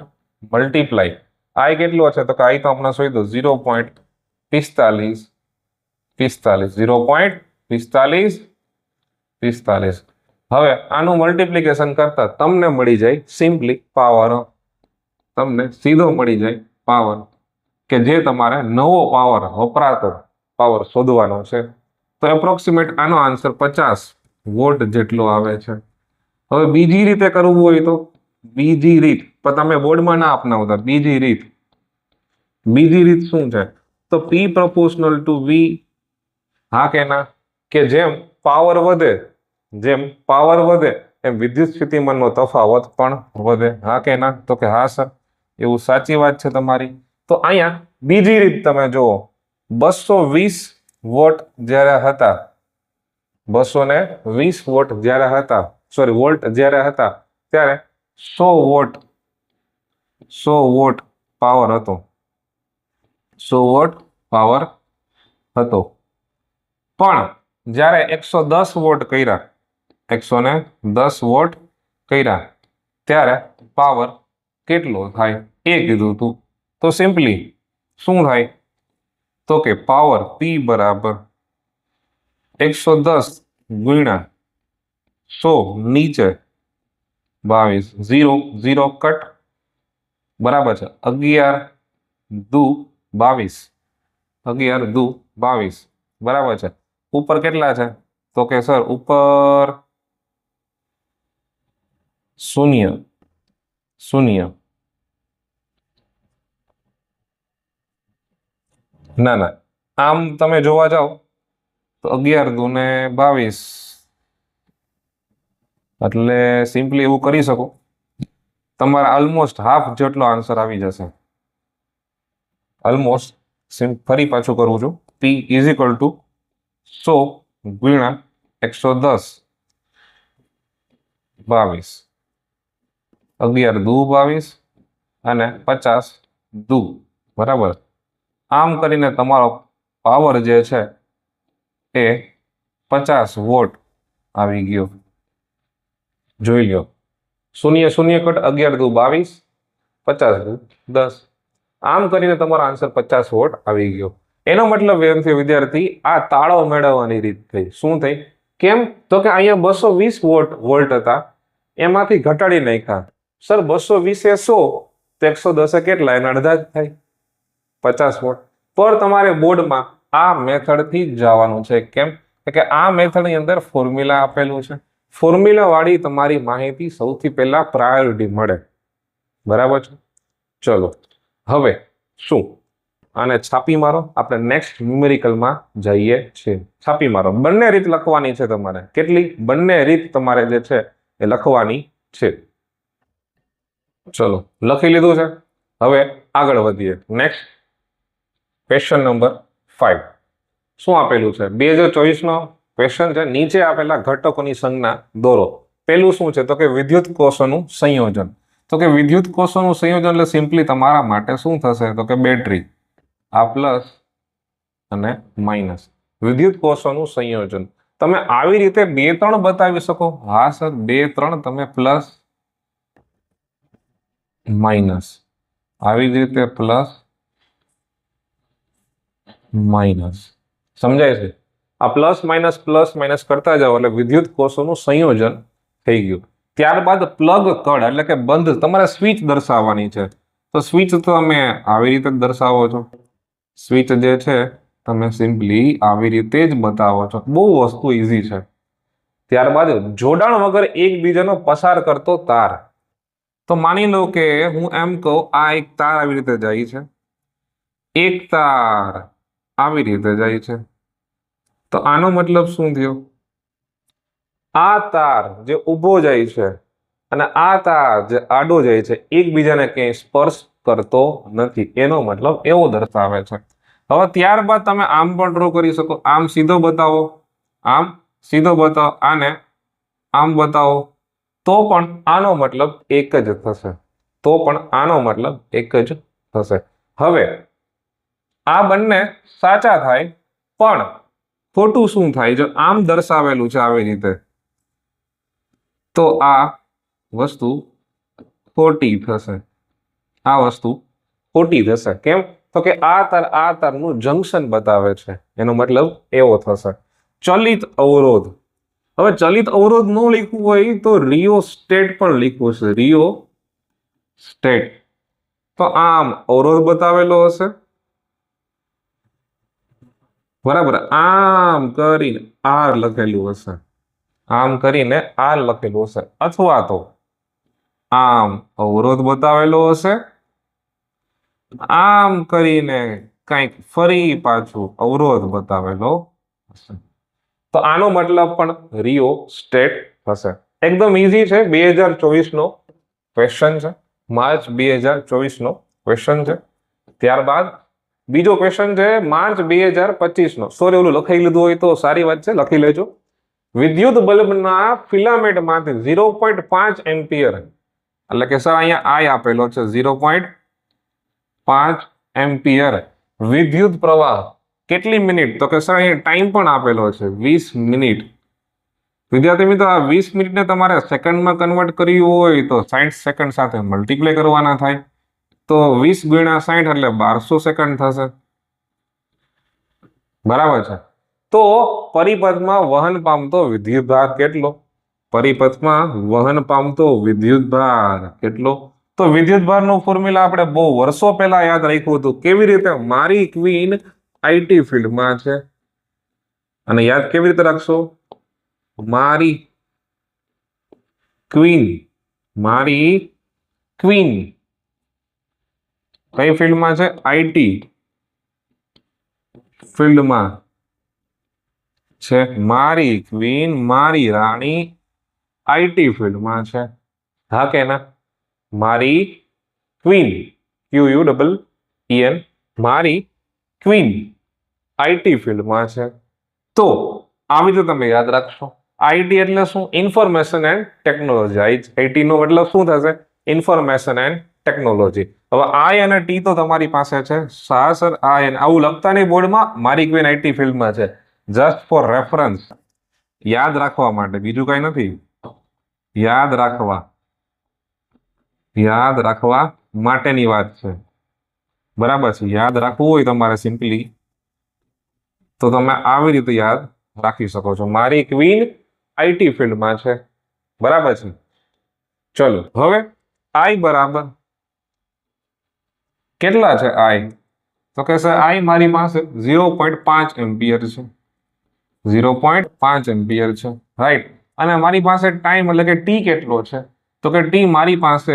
[SPEAKER 2] મલ્ટીપ્લાય આઈ કેટલો છે? તો કે આઈ તો હમણાં શોધી દો 0.45 0.45. હવે આનું મલ્ટિપ્લિકેશન કરતા તમને મળી જાય સિમ્પલી પાવર, તમને સીધો મળી જાય પાવર, કે જે તમારે નવો પાવર વપરાતો પાવર શોધવાનો છે. તો એપ્રોક્સિમેટ આનો આન્સર 50 વોટ જેટલો આવે છે. હવે બીજી રીતે કરવું હોય તો બીજી રીત, પણ તમે બોર્ડમાં ના અપનાવતા. બીજી રીત શું છે? તો પી પ્રોપોર્શનલ ટુ વી. હા કે ના? કે જેમ પાવર વધે એમ વિદ્યુત સ્થિતિમાનનો તફાવત પણ વધે. હા કે ના? તો કે હા સર, એવું સાચી વાત છે તમારી. તો અહીંયા બીજી રીત તમે જુઓ, 220 વોટ જ્યારે હતા, 220 વોટ જ્યારે હતા, સોરી વોલ્ટ જ્યારે હતા, ત્યારે 100 વોટ પાવર હતો. 100 વોટ પાવર હતો. પણ જ્યારે 110 વોટ કર્યા, 110 વોટ કર્યા, ત્યારે પાવર કેટલો થાય એ કીધું હતું. તો સિમ્પલી શું થાય? તો કે પાવર પી બરાબર 110 ગુણ્યા 100 નીચે 22, 0 0 કટ બરાબર છે. 11 દુ 22, 11 દુ 22 બરાબર છે. ઉપર કેટલા છે? તો કે સર ઉપર 0. ના, આમ તમે જોવા જાઓ તો 11 દુ ને 22, એટલે સિમ્પલી એવું કરી શકો, તમારા ઓલમોસ્ટ હાફ જેટલો આન્સર આવી જશે. ઓલમોસ્ટ. ફરી પાછું કરું છું. પી ઇઝ ઇક્વલ ટુ 100 ગુણ્યા 110 22, 11 દુ 22 અને 50 દુ બરાબર. આમ કરીને તમારો પાવર જે છે એ 50 વોટ આવી ગયો. જોઈ લો, 0 0 કટ, 11 દુ 22, 50 દુ 10. આમ કરીને તમારો આન્સર 50 વોટ આવી ગયો. એનો મતલબ એમ થયો વિદ્યાર્થી, આ તાળો મેળવવાની રીત થઈ. શું થઈ? કેમ? તો કે અહીંયા 220 વોલ્ટ હતા, એમાંથી ઘટાડી નાખ્યા. સર 220 એ 100, તો 110 કેટલા? એના અડધા જ થાય, 50 વોટ. પર તમારે બોર્ડમાં આ મેથડથી જ જવાનું છે. કેમ? કે આ મેથડની અંદર ફોર્મ્યુલા આપેલું છે. ફોર્મ્યુલા વાળી તમારી માહિતી સૌથી પહેલા પ્રાયોરિટી મળે. બરાબર છે? ચલો હવે શું? આને છાપી મારો, આપણે નેક્સ્ટ ન્યુમેરિકલમાં જઈએ છીએ. છાપી મારો. બંને રીત લખવાની છે તમારે. કેટલી? બંને રીત તમારે જે છે એ લખવાની છે. ચલો લખી લીધું છે. હવે આગળ વધીએ. Next question number 5. શું આપેલું છે? 2024 નો ક્વેશ્ચન છે. નીચે આપેલા ઘટકોની સંજ્ઞા દોરો. પેલું શું છે? તો કે વિદ્યુત કોષોનું સંયોજન. તો કે વિદ્યુત કોષોનું સંયોજન એટલે સિમ્પલી તમારા માટે શું થશે? તો કે બેટરી, આ પ્લસ અને માઇનસ. વિદ્યુત કોષોનું સંયોજન તમે આવી રીતે 2 3 બતાવી શકો? હા સર, 2 3 તમે પ્લસ માઇનસ, આવી જ રીતે પ્લસ માઇનસ. સમજાય છે? આ પ્લસ માઇનસ કરતા જાઓ એટલે વિદ્યુત કોષોનું સંયોજન થઈ ગયું. ત્યારબાદ પ્લગ કળ એટલે કે બંધ, તમારે સ્વિચ દર્શાવવાની છે. તો સ્વિચ તો તમે આવી રીતે જ દર્શાવો છો. સ્વિચ જે છે તમે સિમ્પલી આવી રીતે જ બતાવો છો. બહુ વસ્તુ ઈઝી છે. ત્યારબાદ જોડાણ વગર એકબીજાનો પસાર કરતો તાર. તો માની લો કે હું એમ કહું, આ એક તાર આવી રીતે જાય છે, એક તાર આવી રીતે જાય છે. તો આનો મતલબ શું થયો? આ તાર જે ઊભો જાય છે અને આ તાર જે આડો જાય છે એકબીજાને ક્યાંય સ્પર્શ કરતો નથી, એનો મતલબ એવો દર્શાવે છે. હવે ત્યારબાદ તમે આમ પણ ડ્રો કરી શકો. આમ સીધો બતાવો, આમ સીધો બતાવો, આને આમ બતાવો, તો પણ આનો મતલબ એક જ થશે. તો પણ આનો મતલબ એક જ થશે. હવે આ બંને સાચા થાય, પણ ખોટું શું થાય? જો આમ દર્શાવેલું છે આવી રીતે, તો આ વસ્તુ ખોટી થશે. આ વસ્તુ ખોટી થશે. કેમ? તો કે આ તારનું જંકશન બતાવે છે, એનો મતલબ એવો થશે. ચલિત અવરોધ. હવે ચલિત અવરોધ ન લખવું હોય તો રિયો સ્ટેટ પણ લખવું છે. Rio state. તો આમ અવરોધ બતાવેલો હશે, બરાબર, આમ કરીને આર લખેલું હશે, આમ કરીને આર લખેલું હશે, અથવા તો આમ અવરોધ બતાવેલો હશે, આમ કરીને કંઈક ફરી પાછું અવરોધ બતાવેલો હશે. તો આનો મતલબ પણ રિયો સ્ટેટ હશે. એકદમ ઈઝી છે. 2024 નો ક્વેશ્ચન છે. માર્ચ 2024 નો ક્વેશ્ચન છે. ત્યારબાદ બીજો ક્વેશ્ચન છે માર્ચ 2025 નો. સોરી, ઓલું લખાઈ લીધું હોય તો સારી વાત છે, લખી લેજો. વિદ્યુત બલ્બના ફિલામેન્ટમાંથી 0.5 એમ્પિયર, એટલે કે સર અહીંયા આઈ આપેલો છે 0.5 એમ્પિયર વિદ્યુત પ્રવાહ કેટલી મિનિટ? તો કે સર અહીંયા ટાઈમ પણ આપેલો છે 20 મિનિટ. વિદ્યાર્થી મિત્રો, આ 20 મિનિટને તમારે સેકન્ડમાં કન્વર્ટ કરવી હોય તો 60 સેકન્ડ સાથે મલ્ટીપ્લાય કરવાના થાય. તો 20 ગુણ્યા 60 એટલે 1200 સેકન્ડ થશે. બરાબર છે. તો પરિપથમાં વહન પામતો વિદ્યુતભાર કેટલો? પરિપથમાં વહન પામતો વિદ્યુતભાર કેટલો? તો વિદ્યુતભારનું ફોર્મ્યુલા આપણે બહુ વર્ષો પહેલા યાદ રાખ્યું હતું. કેવી રીતે? મારી ક્વીન આઈટી ફિલ્ડમાં છે. અને યાદ કેવી રીતે રાખશો? મારી ક્વીન કઈ ફિલ્ડમાં છે? આઈટી ફિલ્ડમાં છે. મારી ક્વીન, મારી રાણી આઈટી ફિલ્ડમાં છે. હા કે ના? મારી ક્વીન, QUEEN, મારી ક્વીન આઈટી ફિલ્ડમાં છે. તો આવી રીતે તમે યાદ રાખશો. આઈટી એટલે શું? Information and technology. આઈટી નો મતલબ શું થશે? Information and technology. હવે આઈ અને ટી તો તમારી પાસે છે. સા સર આઈ આવું લખતા નહીં બોર્ડમાં. મારી ક્વીન આઈટી ફિલ્ડમાં છે. જસ્ટ ફોર રેફરન્સ, યાદ રાખવા માટે, બીજું કઈ નથી. યાદ રાખવા માટેની વાત છે. બરાબર છે. યાદ રાખવું હોય તમારે સિમ્પલી, તો તમે આવી રીતે યાદ રાખી શકો છો. મારી ક્વીન આઈટી ફિલ્ડમાં છે. બરાબર છે. ચલો, હવે આઈ બરાબર કેટલા છે? આઈ તો કે સર આઈ મારી પાસે 0.5 એમ્પિયર છે. 0.5 એમ્પિયર છે, રાઈટ. અને મારી પાસે ટાઈમ એટલે કે ટી કેટલો છે? તો કે ટી મારી પાસે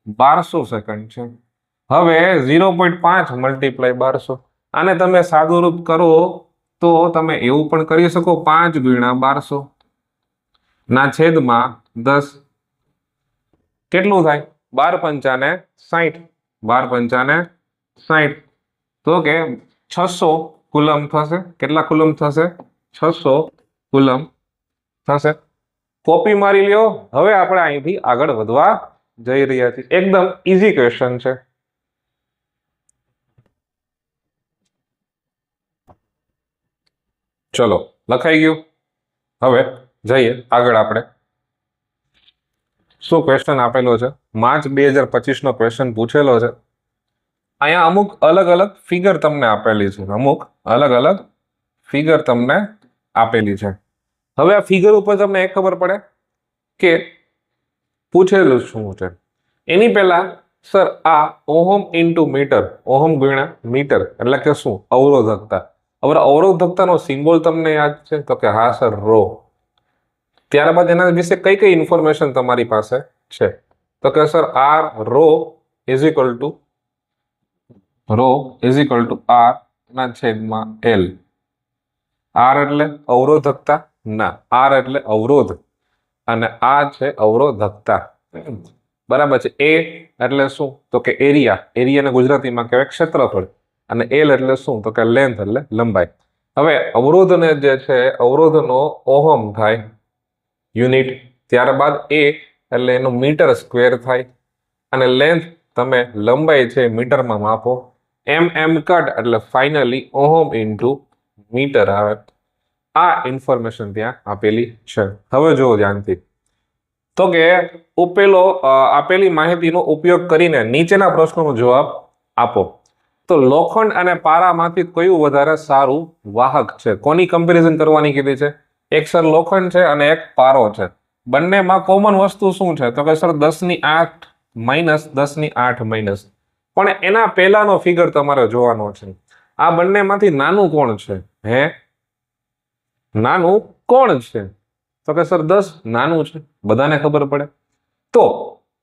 [SPEAKER 2] 1200 સેકન્ડ છે. હવે 0.5 મલ્ટીપ્લાય 1200, આને તમે સાદું રૂપ કરો તો તમે એવું પણ કરી શકો, 5 ગુણ્યા 1200 ના છેદમાં 10. કેટલું થાય? 12 પંચાને 60. 12 પંચાને 60. તો કે 600 કુલમ થશે. કેટલા કુલમ થશે? 600 કુલમ થશે. કોપી મારી લ્યો. હવે આપણે અહીંથી આગળ વધવા જઈ રહ્યા છીએ. એકદમ ઈઝી ક્વેશ્ચન છે. ચલો, લખાઈ ગયું. હવે જઈએ આગળ. આપણે શું ક્વેશ્ચન આપેલો છે? માર્ચ 2025 નો ક્વેશ્ચન પૂછેલો છે. અહીંયા અમુક અલગ અલગ ફિગર તમને આપેલી છે. હવે આ ફિગર ઉપર તમને એ ખબર પડે કે પૂછેલું શું છે. એની પહેલા સર આ ઓહમ ઇન્ટુ મીટર, ઓહમ ગુણ્યા મીટર એટલે કે શું? અવરોધકતા. હવે અવરોધકતાનો સિમ્બોલ તમને યાદ છે? તો કે હા સર, રો. ત્યારબાદ એના વિશે કઈ કઈ ઇન્ફોર્મેશન તમારી પાસે છે? તો કે sir R rho is equal to R ના છેદમાં એલ. આર એટલે અવરોધકતા ના, આર એટલે અવરોધ. અને આ છે અવરોધકતા. બરાબર છે. એ એટલે શું? તો કે એરિયા. એરિયાને ગુજરાતીમાં કહેવાય ક્ષેત્રફળ. અને એલ એટલે શું? તો કે લેન્થ એટલે લંબાઈ. હવે અવરોધને જે છે અવરોધનો ઓહમ થાય યુનિટ, ત્યારબાદ એ એટલે એનું મીટર સ્ક્વેર થાય, અને લેન્થ તમે લંબાઈ છે મીટરમાં માપો. એમ કટ એટલે ફાઇનલી ઓહમ ઇન્ટુ મીટર આવે. આ ઇન્ફોર્મેશન ત્યાં આપેલી છે. હવે જુઓ ધ્યાનથી, તો કે આપેલી માહિતીનો ઉપયોગ કરીને નીચેના પ્રશ્નોનો જવાબ આપો. તો લોખંડ અને પારામાંથી કયું વધારે સારું વાહક છે? કોની કમ્પેરિઝન કરવાની કીધી છે? એક સર લોખંડ છે અને એક પારો છે. બંનેમાં કોમન વસ્તુ શું છે? તો કે સર 10⁸ માઇનસ 10⁸ માઇનસ. પણ એના પહેલાનો ફિગર તમારે જોવાનો છે. આ બંનેમાંથી નાનું કોણ છે? નાનું કોણ છે? તો કે સર 10 નાનું છે, બધાને ખબર પડે. તો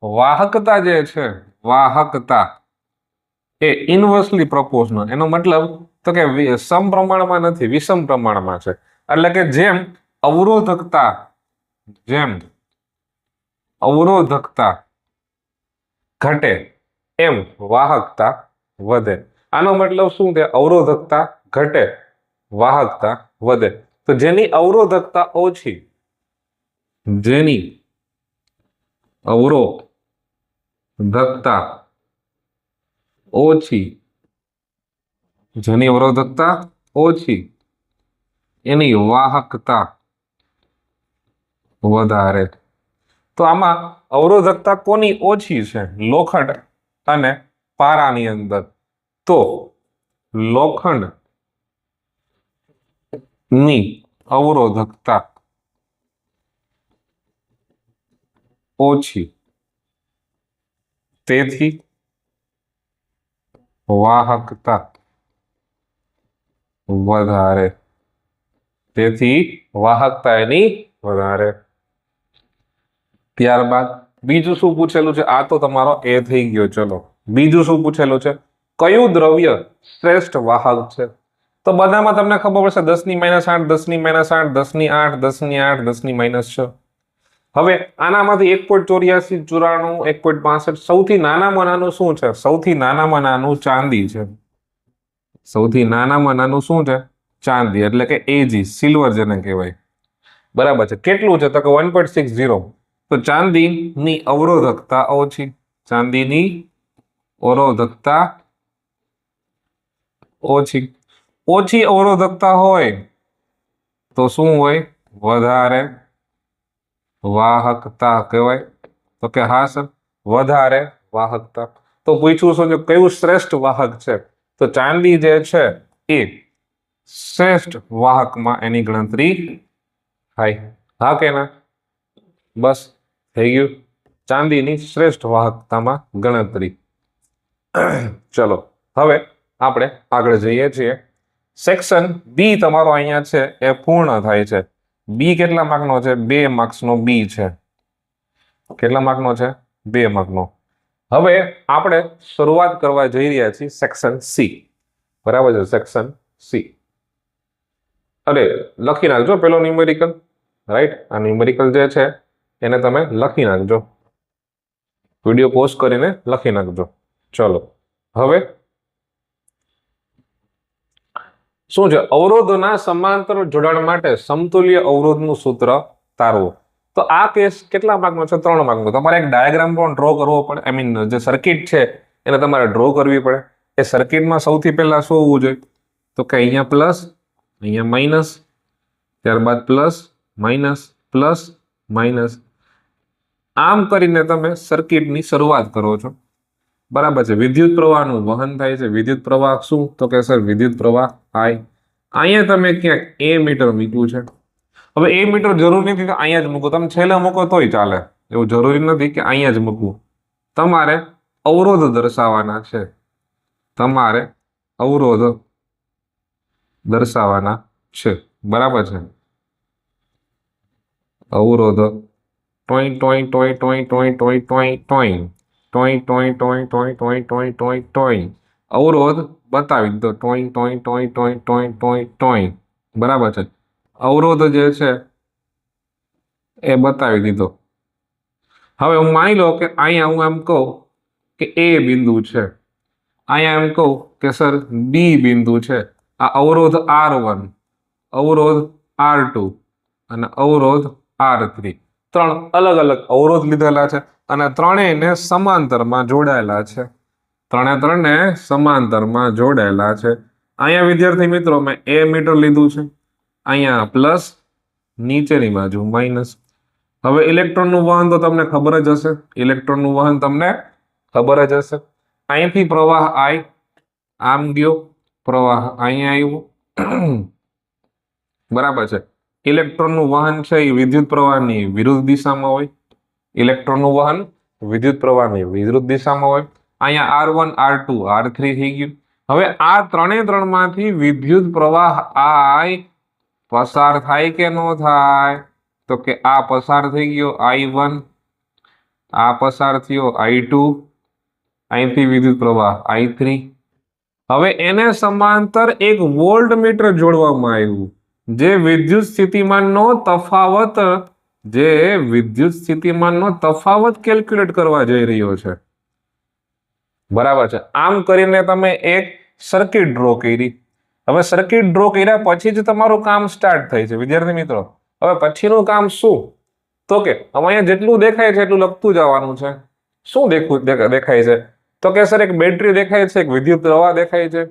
[SPEAKER 2] વાહકતા જે છે, વાહકતા એ ઇન્વર્સલી પ્રોપોર્શનલ. એનો મતલબ તો કે સમપ્રમાણમાં નથી, વિષમ પ્રમાણમાં છે. એટલે કે જેમ અવરોધકતા ઘટે એમ વાહકતા વધે. આનો મતલબ શું છે? અવરોધકતા ઘટે, વાહકતા વધે. તો જેની અવરોધકતા ઓછી, જેની અવરોધકતા ઓછી એની વાહકતા વધારે. તો આમાં અવરોધકતા કોની ઓછી છે? લોખંડ અને પારાની અંદર. તો લોખંડ ની અવરોધકતા ઓછી, તેથી વાહકતા વધારે. એની વધારે. ત્યારબાદ બીજું શું પૂછેલું છે? આ તો તમારો એ થઈ ગયો. ચલો બીજું શું પૂછેલું છે? કયું દ્રવ્ય શ્રેષ્ઠ વાહક છે? તો બધામાં તમને ખબર પડશે 10⁻8, 10⁻8, 10⁸ 10⁸ 10⁻6. હવે આનામાંથી 1.84, 94, 1.65 સૌથી નાનામાં નાનું શું છે? સૌથી નાનામાં નાનું ચાંદી છે. સૌથી નાનામાં નાનું શું છે? ચાંદી. એટલે કે એજી, સિલ્વર જેને કહેવાય. બરાબર છે. કેટલું છે? તો કે 1.60. તો ચાંદીની અવરોધકતા ઓછી. ચાંદીની અવરોધકતા ઓછી અવરોધકતા હોય તો શું હોય? વધારે વાહકતા કહેવાય. તો કે હા સર, વધારે વાહકતા. તો પૂછ્યું શું છે? કયું શ્રેષ્ઠ વાહક છે? તો ચાંદી જે છે એ શ્રેષ્ઠ વાહકમાં એની ગણતરી થાય. હા કે ના? બસ થઈ ગયું. ચાંદીની શ્રેષ્ઠ વાહકતામાં ગણતરી. ચલો હવે આપણે આગળ જઈએ છીએ. સેક્શન બી તમારો અહીંયા છે એ પૂર્ણ થાય છે. બી કેટલા માર્કનો છે? 2 માર્ક્સનો બી છે. કેટલા માર્કનો છે? 2 માર્કનો. હવે આપણે શરૂઆત કરવા જઈ રહ્યા છીએ સેક્શન સી. બરાબર છે? Section C. અરે લખી નાખજો પેલો ન્યુમેરિકલ. રાઈટ? આ ન્યુમેરિકલ જે છે એને તમે લખી નાખજો. વિડીયો પોઝ કરીને લખી નાખજો. ચલો હવે શું છે? અવરોધોના સમાંતર જોડાણ માટે સમતુલ્ય અવરોધનું સૂત્ર તારવો. તો આ કેસ કેટલા માર્કનો છે? 3 માર્કનો. તમારે એક ડાયાગ્રામ પણ ડ્રો કરવો પડે. આઈ મીન જે સર્કિટ છે એને તમારે ડ્રો કરવી પડે. એ સર્કિટમાં સૌથી પહેલા શું હોવું જોઈએ? તો કે અહીંયા પ્લસ, અહીંયા માઇનસ, ત્યારબાદ પ્લસ માઇનસ પ્લસ માઇનસ. આમ કરીને તમે સર્કિટની શરૂઆત કરો છો. બરાબર છે? વિદ્યુત પ્રવાહનું વહન થાય છે. વિદ્યુત પ્રવાહ શું? તો કે સર વિદ્યુત પ્રવાહ I. અહીંયા તમે ક્યાંક એ મીટર મૂક્યું છે. હવે એ મીટર જરૂરી નથી તો અહીંયા જ મૂકો. તમે છેલ્લે મૂકો તોય ચાલે. એવું જરૂરી નથી કે અહીંયા જ મૂકવું. તમારે અવરોધ દર્શાવવાના છે. તમારે અવરોધ દર્શાવવાના છે. બરાબર છે? અવરોધ ટોઈ ટોઈ ટોઈ ટોઈ ટોઈ ટોઈ ટોઈ ટોઈ ટોઈ ટોઈ ટોઈ ટોઈ ટોઈ ટોઈ ટોઈ ટોઈ. અવરોધ બતાવી દો. ટોઈ ટોઈ ટોઈ ટોઈ ટોઈ ટોઈ ટોઈ. બરાબર છે? અવરોધ જે છે એ બતાવી દીધો. હવે હું માની લો કે અહીંયા હું એમ કહું કે એ બિંદુ છે, અહીંયા એમ કહું કે સર બી બિંદુ છે. આ અવરોધ R1, અવરોધ R2 અને અવરોધ R3, ત્રણ અલગ અલગ અવરોધ લીધેલા છે અને ત્રણેયને સમાંતરમાં જોડાયેલા છે. ત્રણે સમાંતરમાં જોડાયેલા છે. અહીંયા વિદ્યાર્થી મિત્રો મેં એ મીટર લીધું છે, અહીંયા પ્લસ, નીચેની બાજુ માઇનસ. હવે ઇલેક્ટ્રોનનું વહન તો તમને ખબર જ હશે, ઇલેક્ટ્રોનનું વહન તમને ખબર જ હશે. અહીંથી પ્રવાહ I આમ ગયો, પ્રવાહ અહીંયા આવ્યો. બરાબર છે. ઇલેક્ટ્રોનનું વહન છે એ વિદ્યુત પ્રવાહની વિરુદ્ધ દિશામાં હોય. ઇલેક્ટ્રોનનું વહન વિદ્યુત પ્રવાહની વિરુદ્ધ દિશામાં હોય. અહીંયા R1, R2, R3 થઈ ગયું. હવે આ ત્રણેયમાંથી વિદ્યુત પ્રવાહ I પસાર થાય કે ન થાય? તો કે આ પસાર થઈ ગયો I1, આ પસાર થયો I2, અહીંથી વિદ્યુત પ્રવાહ I3. હવે એને સમાંતર એક વોલ્ટમીટર જોડવામાં આવ્યું, જે વિદ્યુત સ્થિતિમાનનો તફાવત કેલ્ક્યુલેટ કરવા જઈ રહ્યો છે. બરાબર છે. આમ કરીને તમે એક સર્કિટ ડ્રો કરી. હવે સર્કિટ ડ્રો કર્યા પછી જ તમારું કામ સ્ટાર્ટ થાય છે વિદ્યાર્થી મિત્રો. હવે પછીનું કામ શું? તો કે અહીંયા જેટલું દેખાય છે એટલું લખતું જવાનું છે. શું દેખાય છે? તો કે સર એક બેટરી દેખાય છે, એક વિદ્યુત પ્રવાહ દેખાય છે.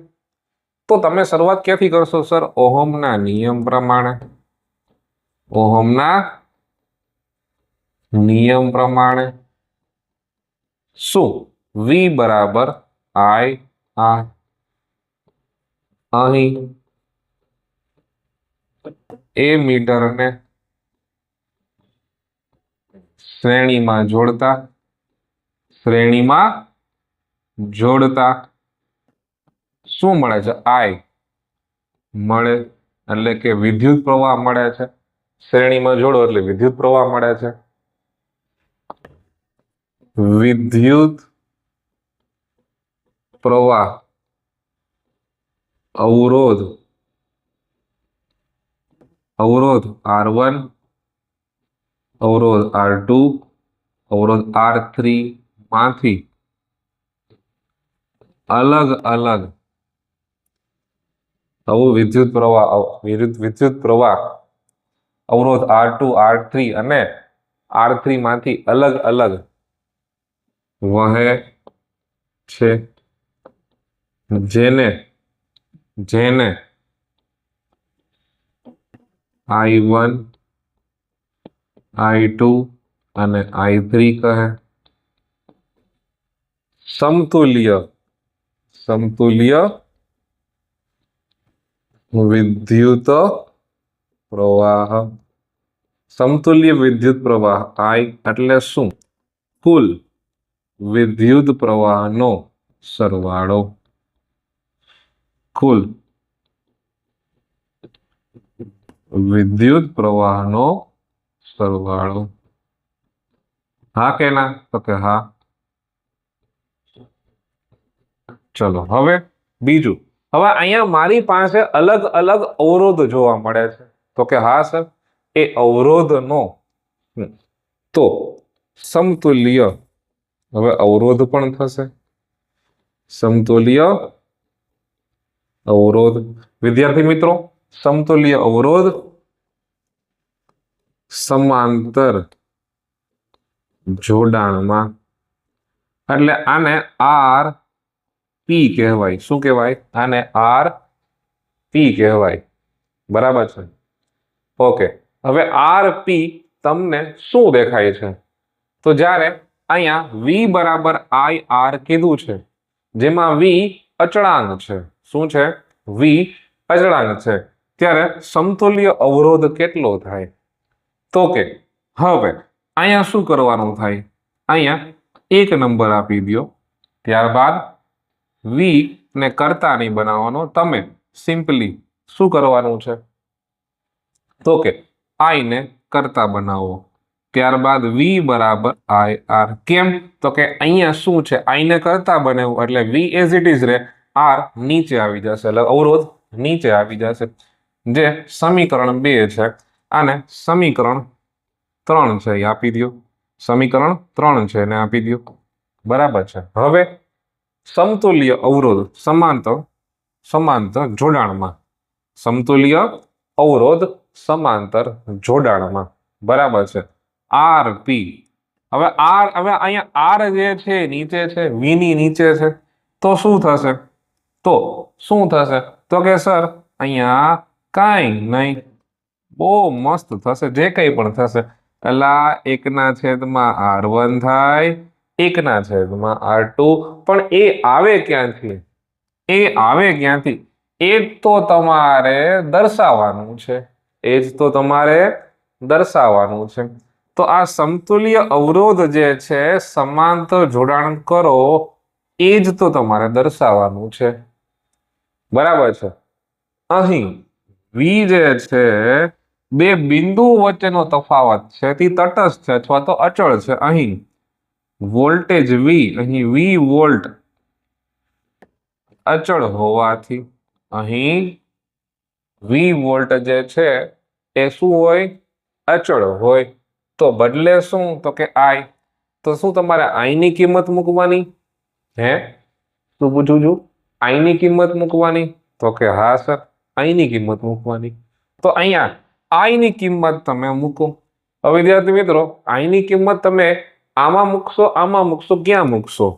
[SPEAKER 2] તો તમે શરૂઆત ક્યાંથી કરશો? સર ઓહમના નિયમ પ્રમાણે. ઓહમના નિયમ પ્રમાણે શું? V બરાબર I R. અહીં એ મીટરને શ્રેણીમાં જોડતા શું મળે છે? I મળે, એટલે કે વિદ્યુત પ્રવાહ મળે છે. શ્રેણીમાં જોડો એટલે વિદ્યુત પ્રવાહ મળે છે. વિદ્યુત પ્રવાહ અવરોધ R1, અવરોધ R2, અવરોધ R3 માંથી અલગ અલગ વિદ્યુત પ્રવાહ અવરોધ R2, R3 અને R3 માંથી અલગ અલગ વહે છે, જેને I1, I2 અને I3 કહે. સમતુલ્ય વિદ્યુત પ્રવાહ. સમતુલ્ય વિદ્યુત પ્રવાહ I એટલે શું? કુલ વિદ્યુત પ્રવાહનો સરવાળો. કુલ વિદ્યુત પ્રવાહનો સરવાળો. હા કે ના? તો કે હા. ચલો હવે બીજું. હવે અહીંયા મારી પાસે અલગ અલગ અવરોધ જોવા મળે છે. તો કે હા સર, એ અવરોધનો તો સમતુલ્ય હવે અવરોધ પણ થશે. સમતુલ્ય અવરોધ. વિદ્યાર્થી મિત્રો, સમતુલ્ય અવરોધ સમાંતર જોડાણમાં, એટલે આને RP કહેવાય. શું કહેવાય? આને RP કહેવાય. બરાબર છે. ઓકે. હવે RP તમને શું દેખાય છે? તો જ્યારે અહીંયા V બરાબર IR કીધું છે, જેમાં V અચળાંક છે. શું છે? V અચળાંક છે. ત્યારે સમતુલ્ય અવરોધ કેટલો થાય? તો કે હવે અહીંયા શું કરવાનું થાય? અહીંયા એક નંબર આપી દો, ત્યારબાદ V ને કરતા નહીં બનાવવાનો. તમે સિમ્પલી શું કરવાનું છે? તો કે I ને કરતા બનાવો, ત્યારબાદ V બરાબર IR. કેમ? તો કે અહીંયા શું છે? I ને કરતા બનાવ્યું એટલે V એઝ ઇટ ઇઝ રે, R નીચે આવી જશે, એટલે અવરોધ નીચે આવી જશે, જે સમીકરણ 2 છે. આને સમીકરણ 3 છે એ આપી દો, સમીકરણ 3 છે એને આપી દો, બરાબર છે. હવે સમતુલ્ય અવરોધ સમાંતર જોડાણમાં, સમતુલ્ય અવરોધ સમાંતર જોડાણમાં, બરાબર છે. આર પી, હવે અહીંયા આર જે છે નીચે છે, વી ની નીચે છે, તો શું થશે? તો કે સર અહીંયા કાંઈ નહીં, બહુ મસ્ત થશે, જે કંઈ પણ થશે એલા 1/R1 થાય, 1/R2, પણ એ આવે ક્યાંથી? એ તો તમારે દર્શાવવાનું છે, તો આ સમતુલ્ય અવરોધ જે છે સમાંતર જોડાણ કરો, એ જ તો તમારે દર્શાવવાનું છે, બરાબર છે. અહીં વી જે છે બે બિંદુ વચ્ચેનો તફાવત છે, તે તટસ્થ છે અથવા તો અચળ છે. અહીં વોલ્ટેજ વી, અહીં વી વોલ્ટ અચળ હોવાથી અહીં વી વોલ્ટ જે છે એ શું હોય? અચળ હોય. તો બદલે શું? તો કે આઈ. તો શું તમારે આઈ ની કિંમત મૂકવાની? શું પૂછું છું? આઈ ની કિંમત મૂકવાની? તો કે હા સર, આઈ ની કિંમત મૂકવાની. તો અહીંયા આઈ ની કિંમત તમે મૂકો. હવે વિદ્યાર્થી મિત્રો, આઈ ની કિંમત તમે આમાં મૂકશો, ક્યાં મૂકશો?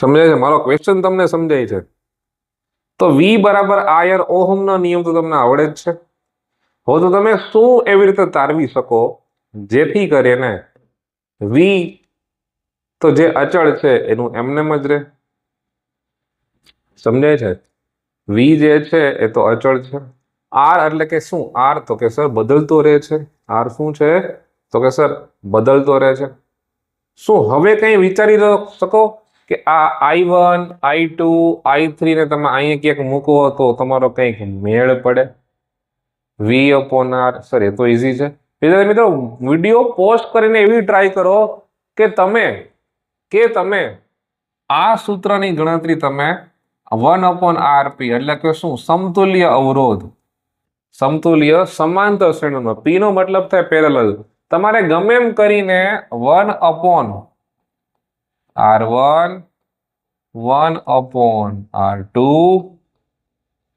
[SPEAKER 2] સમજાય છે? મારો ક્વેશ્ચન તમને સમજાય છે? તો વી બરાબર આયર ઓહમનો નિયમ તો તમને આવડે જ છે. હવે તો તમે શું એવી રીતે તારવી શકો જેથી કરીને વી તો જે અચળ છે એનું એમનેમ જ રહે. સમજાય છે? વી જે છે એ તો અચળ છે. આર એટલે કે શું? આર તો કે સર બદલતો રહે છે. આર શું છે? તો કે સર બદલતો રહે છે. શું હવે કઈ વિચારી શકો કે આ I1, I2, I3 ને તમે અહીંયા ક્યાંક મૂકો તો તમારો કંઈક મેળ પડે? V/R, સર એ તો ઈઝી છે. મિત્રો વિડીયો પોસ્ટ કરીને એવી ટ્રાય કરો કે તમે આ સૂત્રની ગણતરી તમે 1/RP એટલે કે શું? સમતુલ્ય અવરોધ, સમતુલ્ય સમાંતર શ્રેણીનો, P નો મતલબ થાય પેરેલલ. તમારે ગમે એમ કરીને 1/R1, 1/R2,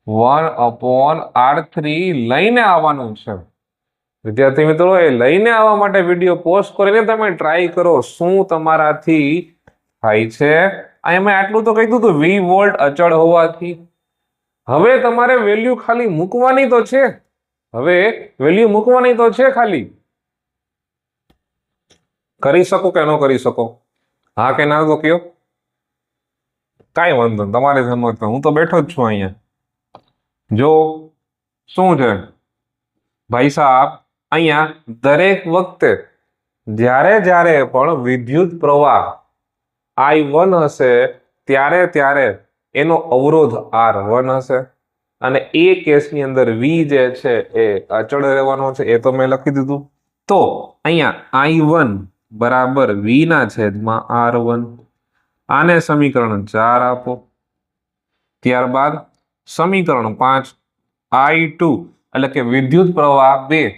[SPEAKER 2] 1/R3 લઈને આવવાનું છે. વિદ્યાર્થી મિત્રો, એ લઈને આવવા માટે વિડીયો પોસ્ટ કરીને તમે ટ્રાય કરો શું તમારાથી થાય છે. અહીંયા મેં આટલું તો કીધું હતું, વી વોલ્ટ અચળ હોવાથી. હવે તમારે વેલ્યુ ખાલી મૂકવાની તો છે. ખાલી કરી શકો કે ન કરી શકો? હા કે ના તો કયો. કાંઈ વાંધો નહીં, તમારે સમજતા, હું તો બેઠો જ છું અહીંયા. જો શું છે ભાઈ સાહેબ, અહીંયા દરેક વખતે જ્યારે પણ વિદ્યુત પ્રવાહ I1 હશે ત્યારે એનો અવરોધ R1 હશે, અને એ કેસની અંદર વી જે છે એ અચળ રહેવાનો છે. એ તો મેં લખી દીધું. તો અહીંયા I1 બરાબર V/R1, આને સમીકરણ 4 આપો. ત્યારબાદ સમીકરણ 5, I2 એટલે કે વિદ્યુત પ્રવાહ 2.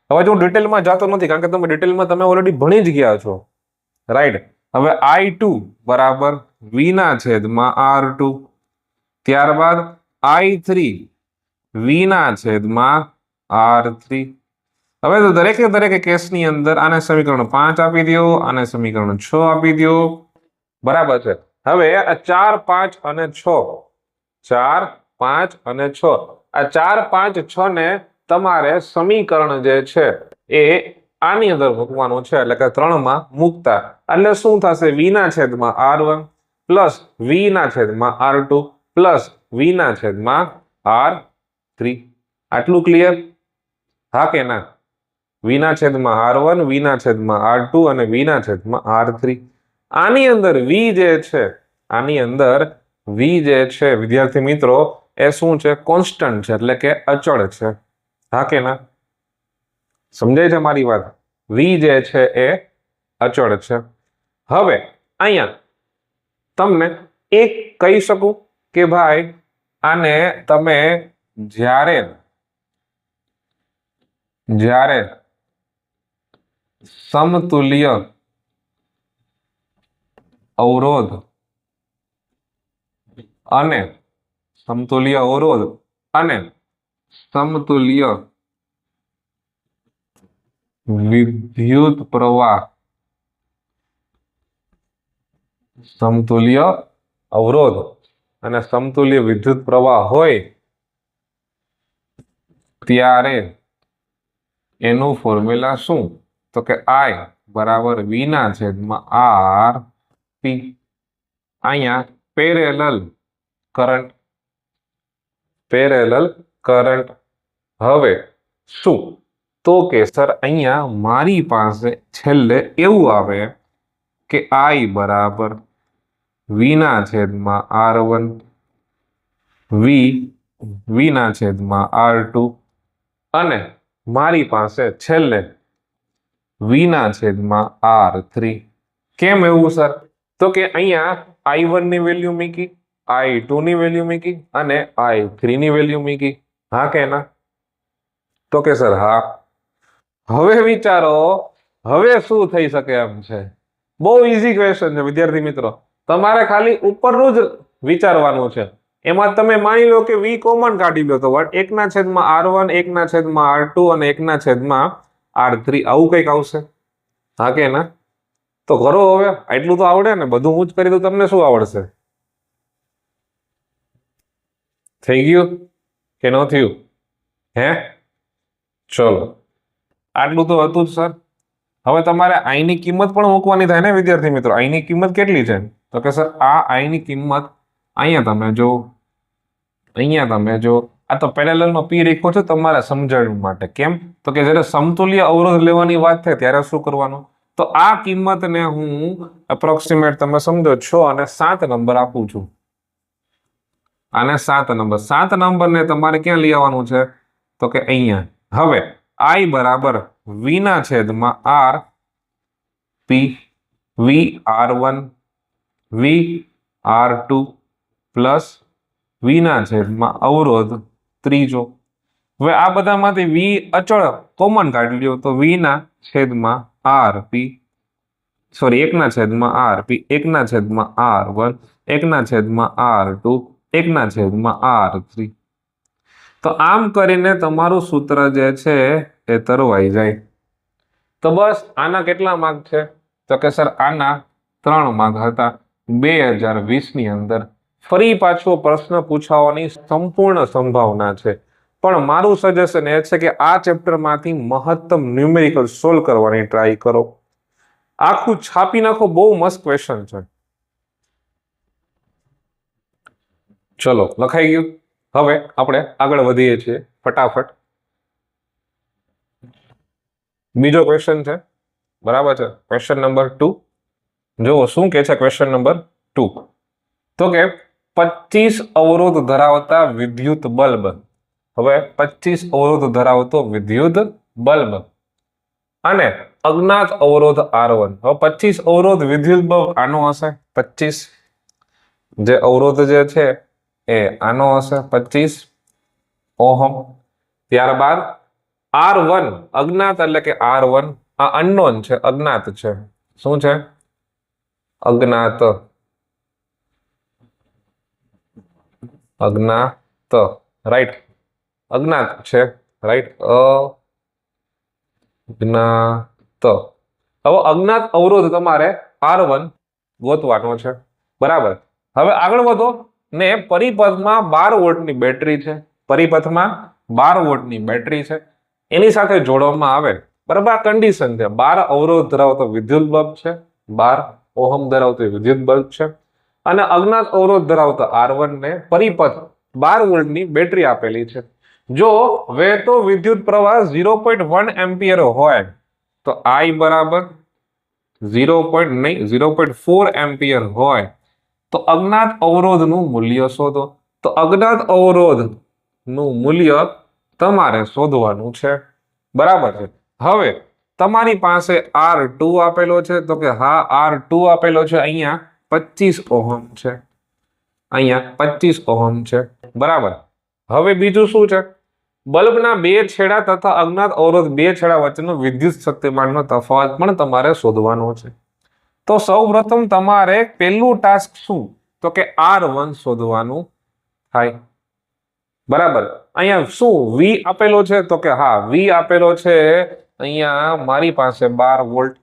[SPEAKER 2] હવે જો ડિટેલમાં જાતો નથી, કારણ કે તમે ડિટેલમાં તમે ઓલરેડી ભણી જ ગયા છો, રાઈટ? હવે I2 બરાબર V/R2, ત્યારબાદ I3 V/R3. હવે તો દરેકે કેસની અંદર આને સમીકરણ 5 આપી દો, આને સમીકરણ 6 આપી દો, બરાબર છે. હવે આ 4, 5 અને 6, 4, 5 અને 6, આ 4, 5, 6 ને તમારે સમીકરણ જે છે એ આની અંદર મૂકવાનું છે, એટલે કે 3 માં મૂકતા. એટલે શું થશે? V/R1 plus V/R2 plus V/R3. આટલું ક્લિયર? હા કે ના? V/R1, V/R2 અને V/R3. આની અંદર વી જે છે વિદ્યાર્થી મિત્રો એ શું છે? કોન્સ્ટન્ટ છે, એટલે કે અચળ છે. હા કે ના? સમજાય છે મારી વાત? વી જે છે એ અચળ છે. હવે અહીંયા તમને એક કહી શકું કે ભાઈ આને તમે જ્યારે જ્યારે સમતુલ્ય અવરોધ અને સમતુલ્ય અવરોધ અને સમતુલ્ય વિદ્યુત પ્રવાહ સમતુલ્ય અવરોધ અને સમતુલ્ય વિદ્યુત પ્રવાહ હોય ત્યારે એનું ફોર્મ્યુલા શું? તો કે I બરાબર V ના છેદમાં R P. અહીંયા પેરેલલ કરંટ હવે શું? તો કે સર અહીંયા મારી પાસે છેલ્લે એવું આવે કે I બરાબર V ના છેદમાં R1 V ના છેદમાં R2 અને મારી પાસે છેલ્લે V ના છેદમાં R3. કેમ એવું સર? તો કે અહીંયા I1 ની વેલ્યુ મૂકી, I2 ની વેલ્યુ મૂકી અને I3 ની વેલ્યુ મૂકી. હા કે ના? તો કે સર હા. હવે વિચારો હવે શું થઈ શકે એમ છે? બહુ ઈઝી ક્વેશ્ચન છે વિદ્યાર્થી મિત્રો. તમારે ખાલી ઉપરનું જ વિચારવાનું છે. એમાં તમે માની લો કે V કોમન કાઢી લો તો 1/R1 1/R2 અને 1/R3 આવું કંઈક આવશે. હા કે ના? તો કરો હવે. એટલું તો આવડે ને, બધું હું જ કરી દઉં તમને શું આવડશે? થઈ ગયું કે ન થયું? હે ચલો, આટલું તો હતું જ સર. હવે તમારે I ની કિંમત પણ મૂકવાની થાય ને વિદ્યાર્થી મિત્રો. I ની કિંમત કેટલી છે? તો કે સર આ I ની કિંમત અહીંયા તમે જો આ તો પેરેલલમાં P રાખ્યો છે તમારા સમજણ માટે. કેમ? તો કે જ્યારે સમતુલ્ય અવરોધ લેવાની વાત થાય ત્યારે શું કરવાનું? તો આ કિંમતને હું એપ્રોક્સિમેટ તમે સમજો 6 અને 7 નંબર આપું છું. આને 7 નંબર ને તમારે ક્યાં લઈ આવવાનું છે? તો કે અહીંયા. હવે I બરાબર V ના છેદમાં R P V R1 V R2 plus V ના છેદમાં અવરોધ ત્રીજો. હવે આ બધામાંથી V અચળ કોમન કાઢી લ્યો તો V ના છેદમાં R P 1 ના છેદમાં R P 1 ના છેદમાં R1 1 ના છેદમાં R2 1 ના છેદમાં R3. તો આમ કરીને તમારું સૂત્ર જે છે એ તરવાઈ જાય. તો બસ આના કેટલા માર્ક છે? તો કે સર આના 3 માર્ક હતા 2020 ની અંદર. ફરી પાછો પ્રશ્ન પૂછાવાની સંપૂર્ણ સંભાવના છે, પણ મારું સજેશન એ છે કે આ ચેપ્ટરમાંથી મહત્તમ ન્યુમેરિકલ સોલ્વ કરવાની ટ્રાય કરો. આખું છાપી નાખો, બહુ મસ્ત ક્વેશ્ચન છે. ચલો, લખાઈ ગયું. હવે આપણે આગળ વધીએ છીએ ફટાફટ. બીજો ક્વેશ્ચન છે, બરાબર છે? Question number 2. જો શું કે છે ક્વેશ્ચન નંબર 2? તો કે 25 અવરોધ ધરાવતા વિદ્યુત બલ્બ. હવે 25 અવરોધ ધરાવતો વિદ્યુત બલ્બ અને અજ્ઞાત અવરોધ R1. હવે 25 અવરોધ વિદ્યુત બલ્બ આનો હશે. 25 જે અવરોધ જે છે એ આનો હશે 25 ઓહમ. ત્યારબાદ R1 અજ્ઞાત એટલે કે R1 આ અનનોન છે, અજ્ઞાત છે. શું છે? અજ્ઞાત. રાઈટ, અજ્ઞાત છે. રાઈટ, અજ્ઞાત. હવે અજ્ઞાત અવરોધ તમારે R1 ગોતવાનો છે, બરાબર. હવે આગળ વધો ને પરિપથમાં 12 વોલ્ટની બેટરી છે. પરિપથમાં 12 વોલ્ટની બેટરી છે, એની સાથે જોડવામાં આવે, બરાબર. આ કન્ડિશન છે. 12 અવરોધ ધરાવતો વિદ્યુત બલ્બ છે, 12 ઓહમ ધરાવતો વિદ્યુત બલ્બ છે અને અજ્ઞાત અવરોધ ધરાવતો R1 ને પરિપથ 12 વોલ્ટની બેટરી આપેલી છે. જો વહેતો વિદ્યુત પ્રવાહ 0.1 એમ્પિયર હોય તો I બરાબર 0.4 એમ્પિયર હોય તો અજ્ઞાત અવરોધનું મૂલ્ય શોધો. તો અજ્ઞાત અવરોધનું મૂલ્ય તમારે શોધવાનું છે, બરાબર છે. હવે તમારી પાસે R2 આપેલો છે, તો કે હા R2 આપેલો છે. અહીંયા 25 ઓહમ છે, અહીંયા 25 ઓહમ છે, બરાબર. હવે બીજું શું છે? બલ્બના બે છેડા તથા અજ્ઞાત અવરોધ બે છેડા વચ્ચેનો વિદ્યુત શક્તિમાનનો તફાવત પણ તમારે શોધવાનો છે. તો સૌપ્રથમ તમારે પહેલું ટાસ્ક શું? તો કે R1 શોધવાનું થાય. બરાબર. અહીંયા શું V આપેલો છે? તો કે હા, V આપેલો છે અહીંયા મારી પાસે 12 વોલ્ટ.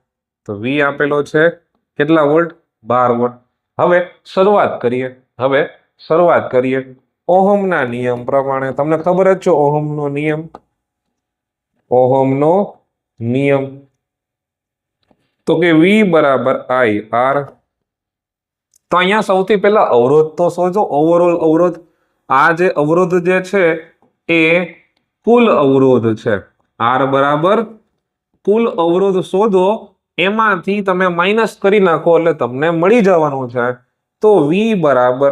[SPEAKER 2] તો V આપેલો છે કેટલા વોલ્ટ? 12 વોલ્ટ. હવે શરૂઆત કરીએ ઓહમના નિયમ પ્રમાણે. તમને ખબર જ છે ઓહમનો નિયમ. ઓહમનો નિયમ તો કે V બરાબર I R. તો અહીંયા સૌથી પહેલા અવરોધ તો શોધો. ઓવરઓલ અવરોધ. આ જે અવરોધ જે છે એ કુલ અવરોધ છે. R બરાબર કુલ અવરોધ શોધો, એમાંથી તમે માઇનસ કરી નાખો એટલે તમને મળી જવાનું છે. તો V બરાબર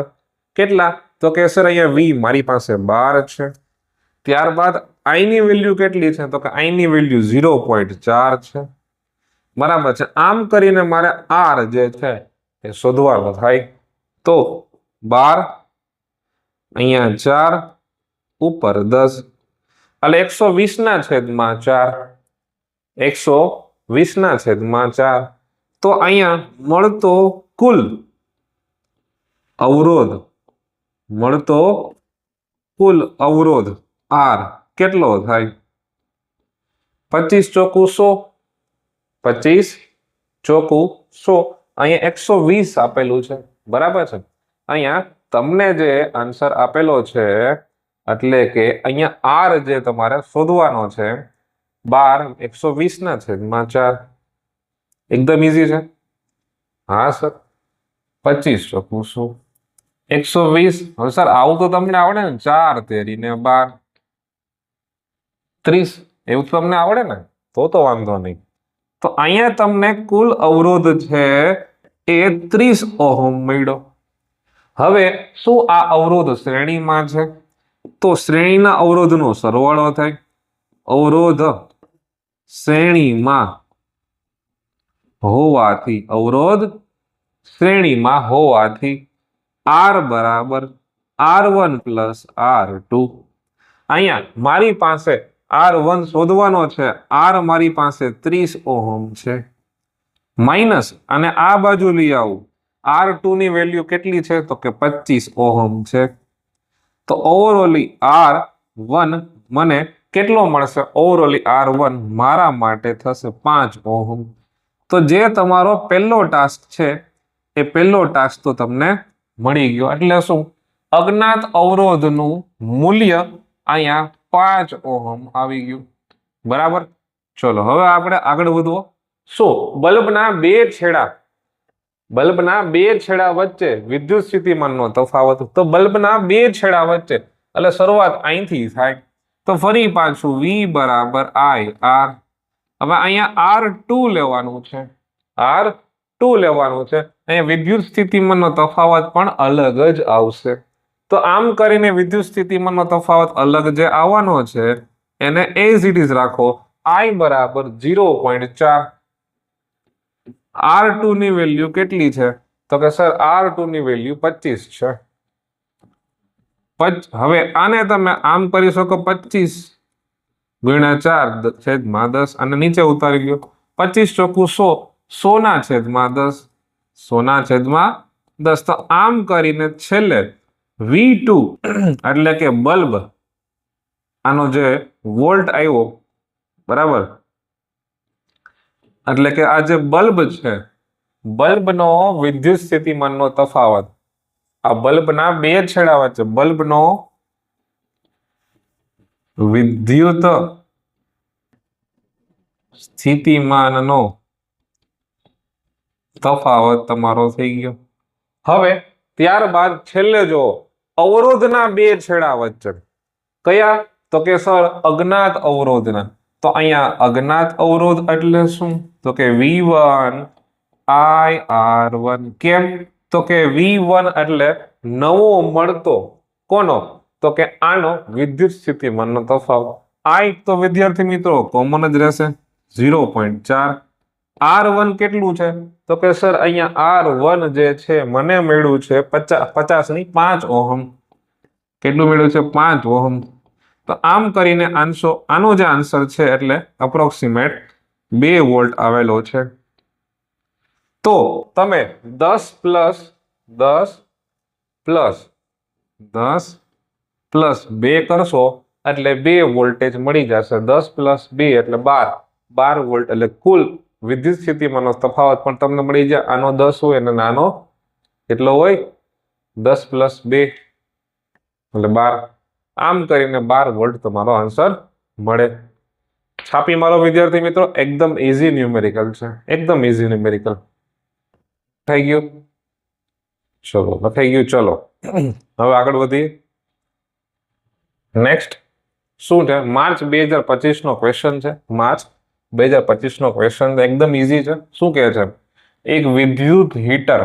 [SPEAKER 2] કેટલા? તો કે સર અહીંયા V મારી પાસે 12 છે. ત્યારબાદ I ની વેલ્યુ કેટલી છે? તો કે I ની વેલ્યુ 0.4 છે. બરાબર છે. આમ કરીને મારે R જે છે એ શોધવાનો થાય. તો 12 અહીંયા 4 ઉપર 10 એટલે 120 ના છેદમાં 4. 120 ના છેદમાં 4. તો અહીંયા મળતો કુલ અવરોધ R કેટલો થાય? 25 ચોકુ 100. 25 ચોકુ 100. અહીંયા 120 આપેલું છે. બરાબર છે. અહીંયા તમને જે આન્સર આપેલો છે એટલે કે અહીંયા R જે તમારે શોધવાનો છે 12 120 ના છેદમાં 4. એકદમ ઈઝી છે. હા સર. 25 ચોકુ 100. 120. હવે સર આવું તો તમને આવડે ને? 4 તેરી ને 12 30. એવું તો તમને આવડે ને? તો વાંધો નહીં. તો અહીંયા તમને કુલ અવરોધ છે એ 30 ઓહમ મળ્યો. હવે શું આ અવરોધ શ્રેણીમાં છે? તો શ્રેણીના અવરોધનો સરવાળો થાય. અવરોધ શ્રેણીમાં હોવાથી R બરાબર R1 પ્લસ R2. અહીંયા મારી પાસે R1 શોધવાનો છે. R મારી પાસે 30 ઓહમ છે. માઇનસ અને આ બાજુ લઈ આવું. R2 ની વેલ્યુ કેટલી છે? તો કે 25 ઓહમ છે. તો ઓવરઓલી R1 મને કેટલો મળશે? ઓવરઓલી R1 મારા માટે થશે 5 ઓહમ. તો જે તમારો પહેલો ટાસ્ક છે એ પહેલો ટાસ્ક તો તમને મળી ગયો. એટલે શું? અજ્ઞાત અવરોધનું મૂલ્ય અહીંયા 5 ઓહમ આવી ગયું. બરાબર. ચલો હવે આપણે આગળ વધવો. શું બલ્બના બે છેડા વચ્ચે વિદ્યુત સ્થિતિમાનનો તફાવત? તો બલ્બના બે છેડા વચ્ચે એટલે શરૂઆત અહીંથી થાય. તો ફરી પાછું V બરાબર I R. હવે અહીંયા R2 લેવાનું છે. અહીંયા વિદ્યુત સ્થિતિમાનનો તફાવત પણ અલગ જ આવશે. તો આમ કરીને વિદ્યુત સ્થિતિમાનનો તફાવત અલગ જે આવવાનો છે એને એઝ ઇટ ઇઝ રાખો. I બરાબર 0.4. R2 ની વેલ્યુ કેટલી છે? તો કે સર R2 ની વેલ્યુ 25 છે. હવે આને તમે આમ કરી શકો. 25 ગુણ્યા 4 છેદમાં 10 અને નીચે ઉતારી લ્યો. 25 ચોકુ 100. 100 ના છેદમાં 10. 100 ના છેદમાં 10. તો આમ કરીને છેલ્લે V2 એટલે કે બલ્બ આનો જે વોલ્ટ આવ્યો બરાબર, એટલે કે આ જે બલ્બ છે, બલ્બનો વિદ્યુત સ્થિતિમાનનો તફાવત, આ બલ્બના બે છેડા વચ્ચે બલ્બનો વિદ્યુત સ્થિતિમાનનો તફાવત તમારો થઈ ગયો. હવે ત્યારબાદ છેલ્લે જો અવરોધના બે છેડા વચ્ચે કયા, તો કે સર અજ્ઞાત અવરોધના. તો અહીંયા અજ્ઞાત અવરોધ એટલે શું? તો કે V1 IR1. કેમ? તો કે V1 એટલે નવો મળતો કોનો? તો કે આનો વિદ્યુત સ્થિતિમાનનો તફાવત. I તો વિદ્યાર્થી મિત્રો કોમન જ રહેશે 0.4. R1 કેટલું છે? તો કે સર અહીંયા R1 જે છે મને મળ્યું છે 50 ની 5 ઓહમ. કેટલું મળ્યું છે? 5 ઓહમ. તો આમ કરીને આનો જે આન્સર છે એટલે અપ્રોક્સિમેટ 2 વોલ્ટ આવેલો છે. તો તમે 10 પ્લસ 10 પ્લસ 10 પ્લસ 2 કરશો એટલે 2 વોલ્ટેજ મળી જશે. 10 પ્લસ 2 એટલે 12 વોલ્ટ એટલે કુલ વિદ્યુત સ્થિતિમાનનો તફાવત પણ તમને મળી જાય. આનો 10 હોય અને નાનો કેટલો હોય 10 પ્લસ 2 એટલે 12. આમ કરીને 12 વોલ્ટ તમારો આન્સર મળે. છાપી મારો વિદ્યાર્થી મિત્રો, એકદમ ઇઝી ન્યુમેરિકલ છે, એકદમ ઇઝી ન્યુમેરિકલ. થઈ ગયું? ચલો લખાઈ ગયું. ચલો હવે આગળ વધીએ. નેક્સ્ટ શું છે? માર્ચ 2025 નો ક્વેશ્ચન છે. માર્ચ 2025 નો ક્વેશ્ચન એકદમ ઇઝી છે. શું કહે છે? એક વિદ્યુત હીટર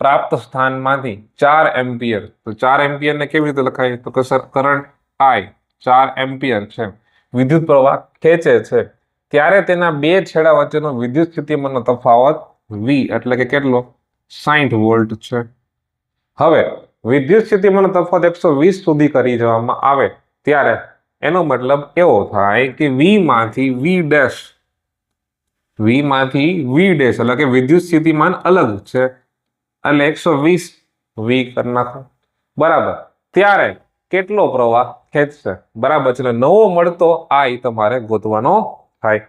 [SPEAKER 2] પ્રાપ્ત સ્થાનમાંથી 4 એમ્પિયર, તો 4 એમ્પિયર ને કેવી રીતે લખાય? તો કે સર કરંટ I 4 એમ્પિયર છે, વિદ્યુત પ્રવાહ ખેંચે છે, ત્યારે તેના બે છેડા વચ્ચેનો વિદ્યુત સ્થિતિમાનનો તફાવત V એટલે કે કેટલો? 60 વોલ્ટ છે. હવે વિદ્યુત સ્થિતિમાનનો તફાવત 120 સુધી કરી જવામાં આવે ત્યારે એનો મતલબ એવો થાય કે V માંથી V' એટલે કે વિદ્યુત સ્થિતિમાન અલગ છે એટલે 120 V કરી નાખો. બરાબર. ત્યારે કેટલો પ્રવાહ ખેંચશે? બરાબર છે. નવો મળતો I તમારે ગોતવાનો થાય.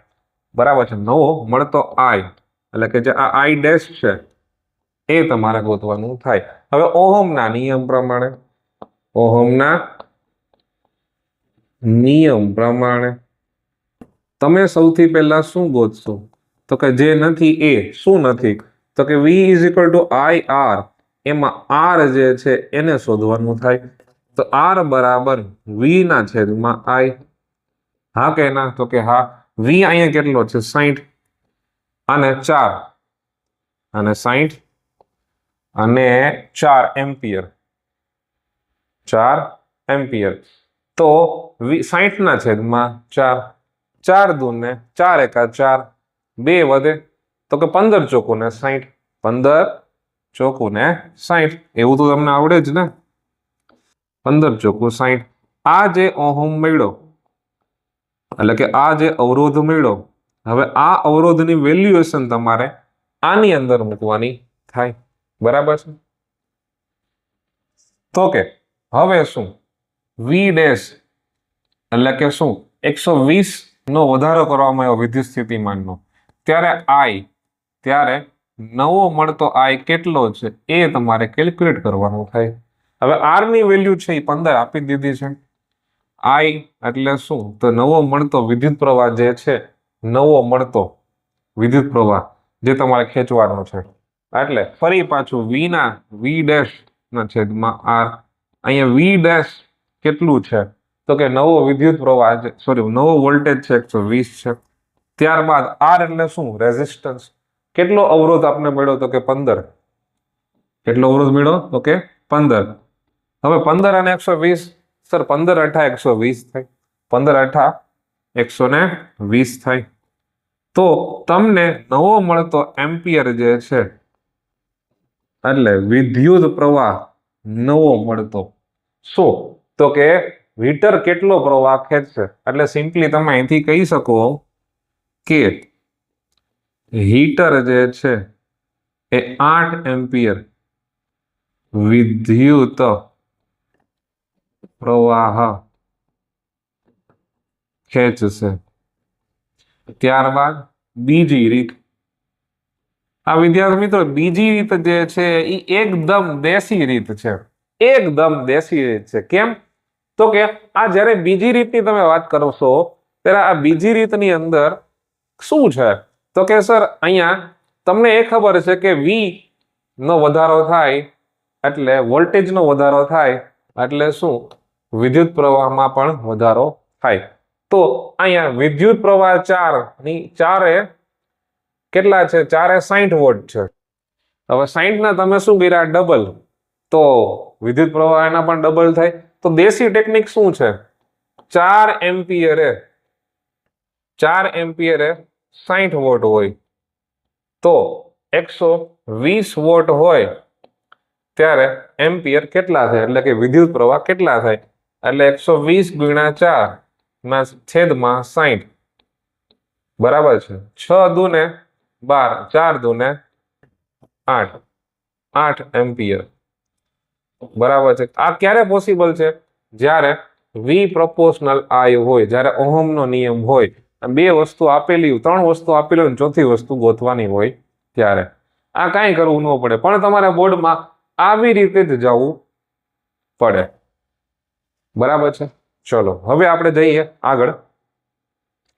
[SPEAKER 2] બરાબર છે. નવો મળતો I એટલે કે જે આ I' છે એ તમારે ગોતવાનું થાય. હવે ઓહમના નિયમ પ્રમાણે તમે સૌથી પહેલા શું ગોતશો? તો કે જે નથી એ. શું નથી? તો કે V = IR, એમાં R જે છે એને શોધવાનું થાય. તો R બરાબર V ના છેદમાં I. હા કે ના? તો કે હા. V અહીંયા કેટલો છે? 60 અને 4 અને 60 અને 4 એમ્પિયર. 4 એમ્પિયર. તો 60 ના છેદમાં 4. 4 દૂને 4 એકા 4, 2 વધે તો કે 15 ચોકુને 60. 15 ચોકુને 60. એવું તો તમને આવડે જ ને. 15 ચોકુ 60. આ જે ઓહમ મળ્યો એટલે કે આ જે અવરોધ મળ્યો, હવે આ અવરોધની વેલ્યુએશન તમારે આની અંદર મૂકવાની થાય. બરાબર છે? તો કે હવે શું? V' એટલે કે શું? 120 નો વધારો કરવામાં આવ્યો વિદ્યુત સ્થિતિમાનનો, ત્યારે નવો મળતો I કેટલો છે એ તમારે કેલ્ક્યુલેટ કરવાનું થાય. હવે R ની વેલ્યુ છે એ 15 આપી દીધી છે. I એટલે શું? તો નવો મળતો વિદ્યુત પ્રવાહ જે છે, નવો મળતો વિદ્યુત પ્રવાહ જે તમારે ખેંચવાનો છે. એટલે ફરી પાછું V' ના છેદમાં R. અહીંયા V' કેટલું છે? તો કે નવો વિદ્યુત પ્રવાહ નવો વોલ્ટેજ છે 120 છે. ત્યારબાદ R એટલે શું? રેઝિસ્ટન્સ. કેટલો અવરોધ આપને મળ્યો? તો કે 15. કેટલો અવરોધ મળ્યો? તો કે 15. હવે 15 અને 120, સર 15 × 120 થાય. 15 × 120 થાય. તો તમને નવો મળતો એમ્પિયર જે છે એટલે વિદ્યુત પ્રવાહ નવો મળતો શું? તો કે હીટર કેટલો પ્રવાહ ખેંચશે? એટલે સિમ્પલી તમે અહીંથી કહી શકો કે હીટર જે છે એ 8 એમ્પિયર વિદ્યુત પ્રવાહ ખેંચશે. ત્યારબાદ બીજી રીત. આ વિદ્યાર્થી મિત્રો, બીજી રીત જે છે એ એકદમ દેશી રીત છે. એકદમ દેશી રીત છે. કેમ? તો કે આ જ્યારે બીજી રીતની તમે વાત કરશો ત્યારે આ બીજી રીતની અંદર શું છે? તો કે સર અહીંયા તમને એ ખબર છે કે V નો વધારો થાય એટલે વોલ્ટેજનો વધારો થાય એટલે શું? વિદ્યુત પ્રવાહમાં પણ વધારો થાય. તો અહીંયા વિદ્યુત પ્રવાહ 4 કેટલા છે? 4 એ 60 વોટ છે. હવે 60 ના તમે શું કર્યા? ડબલ. તો વિદ્યુત પ્રવાહ એના પણ ડબલ થાય. તો દેશી ટેકનિક શું છે? 4 એમ્પિયરે 60 વોટ હોય તો 120 વોટ હોય ત્યારે એમ્પિયર કેટલા થાય? એટલે કે વિદ્યુત પ્રવાહ કેટલા થાય? એટલે 120 ગુણ્યા 4 ના છેદમાં 60 બરાબર છે 6 દુને 12 4 દુને 8 8 એમ્પિયર બરાબર છે આ ક્યારે પોસિબલ છે જ્યારે વી પ્રોપોર્શનલ આઈ હોય જ્યારે ઓહમનો નિયમ હોય બે વસ્તુ આપેલી 3 વસ્તુ આપેલી હોય ચોથી વસ્તુ ગોતવાની હોય ત્યારે આ કાંઈ કરવું ન પડે પણ તમારે બોર્ડમાં આવી રીતે જ જવું પડે બરાબર છે ચલો હવે આપણે જઈએ આગળ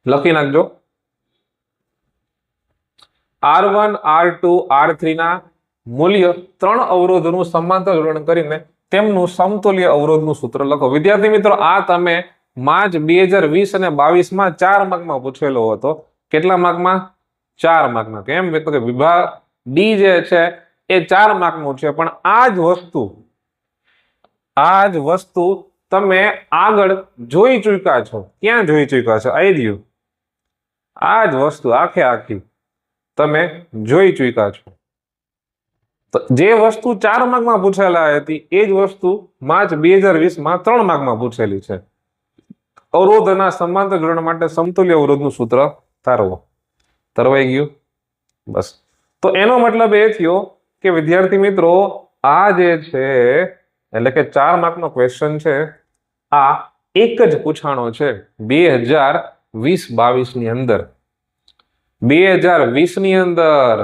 [SPEAKER 2] લખી નાખજો R1 R2 R3 ના મૂલ્ય 3 અવરોધોનું સમાંતર જોડાણ કરીને તેમનું સમતુલ્ય અવરોધનું સૂત્ર લખો વિદ્યાર્થી મિત્રો આ તમે માર્ચ 2020 અને 22 માં 4 માર્કમાં પૂછેલો હતો કેટલા માર્કમાં 4 માર્કમાં કેમ કે વિભાગ ડી જે છે એ 4 માર્કનું છે પણ આ જ વસ્તુ તમે આગળ જોઈ ચૂક્યા છો ક્યાં જોઈ ચૂક્યા છો આઈ રહ્યું આ જ વસ્તુ આખી તમે જોઈ ચૂક્યા છો તો જે વસ્તુ 4 માર્કમાં પૂછેલા હતી એ જ વસ્તુ માર્ચ 2020 માં 3 માર્કમાં પૂછેલી છે અવરોધના સમાંતર જોડાણ માટે સમતુલ્ય અવરોધનું સૂત્ર તરવાઈ ગયું બસ તો એનો મતલબ એ થયો કે વિદ્યાર્થી મિત્રો આ જે છે એટલે કે 4 માર્કનો ક્વેશ્ચન છે આ એક જ પૂછાણો છે 2020-22 ની અંદર 2020 ની અંદર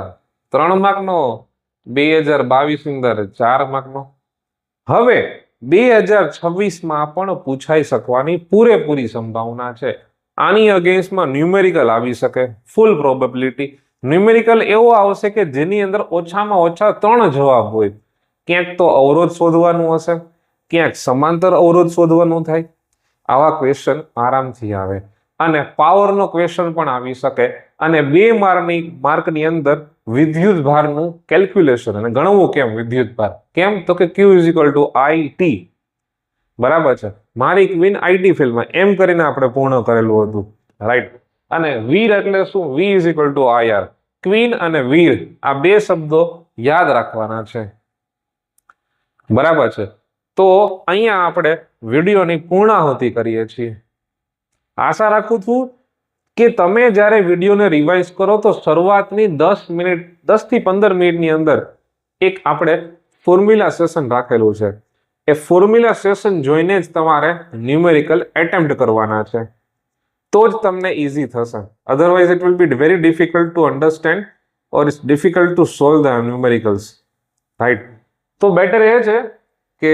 [SPEAKER 2] 3 માર્કનો 2022 ની અંદર 4 માર્કનો હવે 2026 માં પણ પૂછાઈ શકવાની પૂરેપૂરી સંભાવના છે આની અગેન્સ્ટમાં ન્યુમેરિકલ આવી શકે ફૂલ પ્રોબેબિલિટી ન્યુમેરિકલ એવો આવશે કે જેની અંદર ઓછામાં ઓછા 3 જવાબ હોય ક્યાંક તો અવરોધ શોધવાનું હશે ક્યાંક સમાંતર અવરોધ શોધવાનું થાય આવા ક્વેશ્ચન આરામથી આવે અને પાવરનો ક્વેશ્ચન પણ આવી શકે અને 2 માર્કની અંદર વિદ્યુત ભારનું કેલ્ક્યુલેશન અને ગણવું કેમ વિદ્યુત ભાર કેમ તો કે Q IT બરાબર છે મારી ક્વીન આઈટી ફિલ્ડમાં એમ કરીને આપણે પૂર્ણ કરેલું હતું રાઈટ અને વીર એટલે શું V IR ક્વીન અને વીર આ બે શબ્દો યાદ રાખવાના છે બરાબર છે તો અહીંયા આપણે વિડીયોની પૂર્ણાહુતિ કરીએ છીએ આશા રાખું છું કે તમે જ્યારે વિડીયોને રિવાઇઝ કરો તો શરૂઆતની 10 થી 15 મિનિટની અંદર એક આપણે ફોર્મ્યુલા સેશન રાખેલું છે એ ફોર્મ્યુલા સેશન જોઈને જ તમારે ન્યુમેરિકલ એટેમ્પ્ટ કરવાના છે તો જ તમને ઈઝી થશે otherwise it will be very difficult to understand or it's difficult to solve the numericals right તો બેટર એ છે કે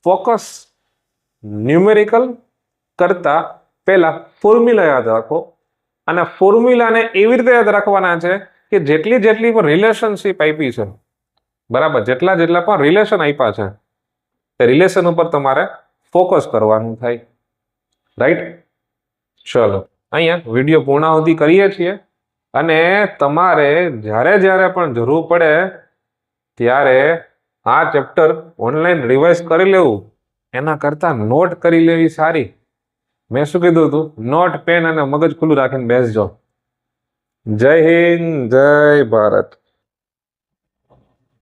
[SPEAKER 2] ફોકસ ન્યુમેરિકલ કરતા પહેલા ફોર્મ્યુલા યાદ રાખો અને ફોર્મ્યુલાને એવી રીતે યાદ રાખવાના છે કે જેટલી પણ રિલેશનશિપ આપી છે બરાબર જેટલા પણ રિલેશન આપ્યા છે તે રિલેશન ઉપર તમારે ફોકસ કરવાનું થાય રાઈટ ચલો અહીંયા વિડીયો પૂર્ણાહુતિ કરીએ છીએ અને તમારે જ્યારે પણ જરૂર પડે ત્યારે આ ચેપ્ટર ઓનલાઈન રિવાઇઝ કરી લેવું એના કરતા નોટ કરી લેવી સારી મેં શું કીધું હતું નોટ પેન અને મગજ ખુલ્લું રાખીને બેસજો જય હિન્દ જય ભારત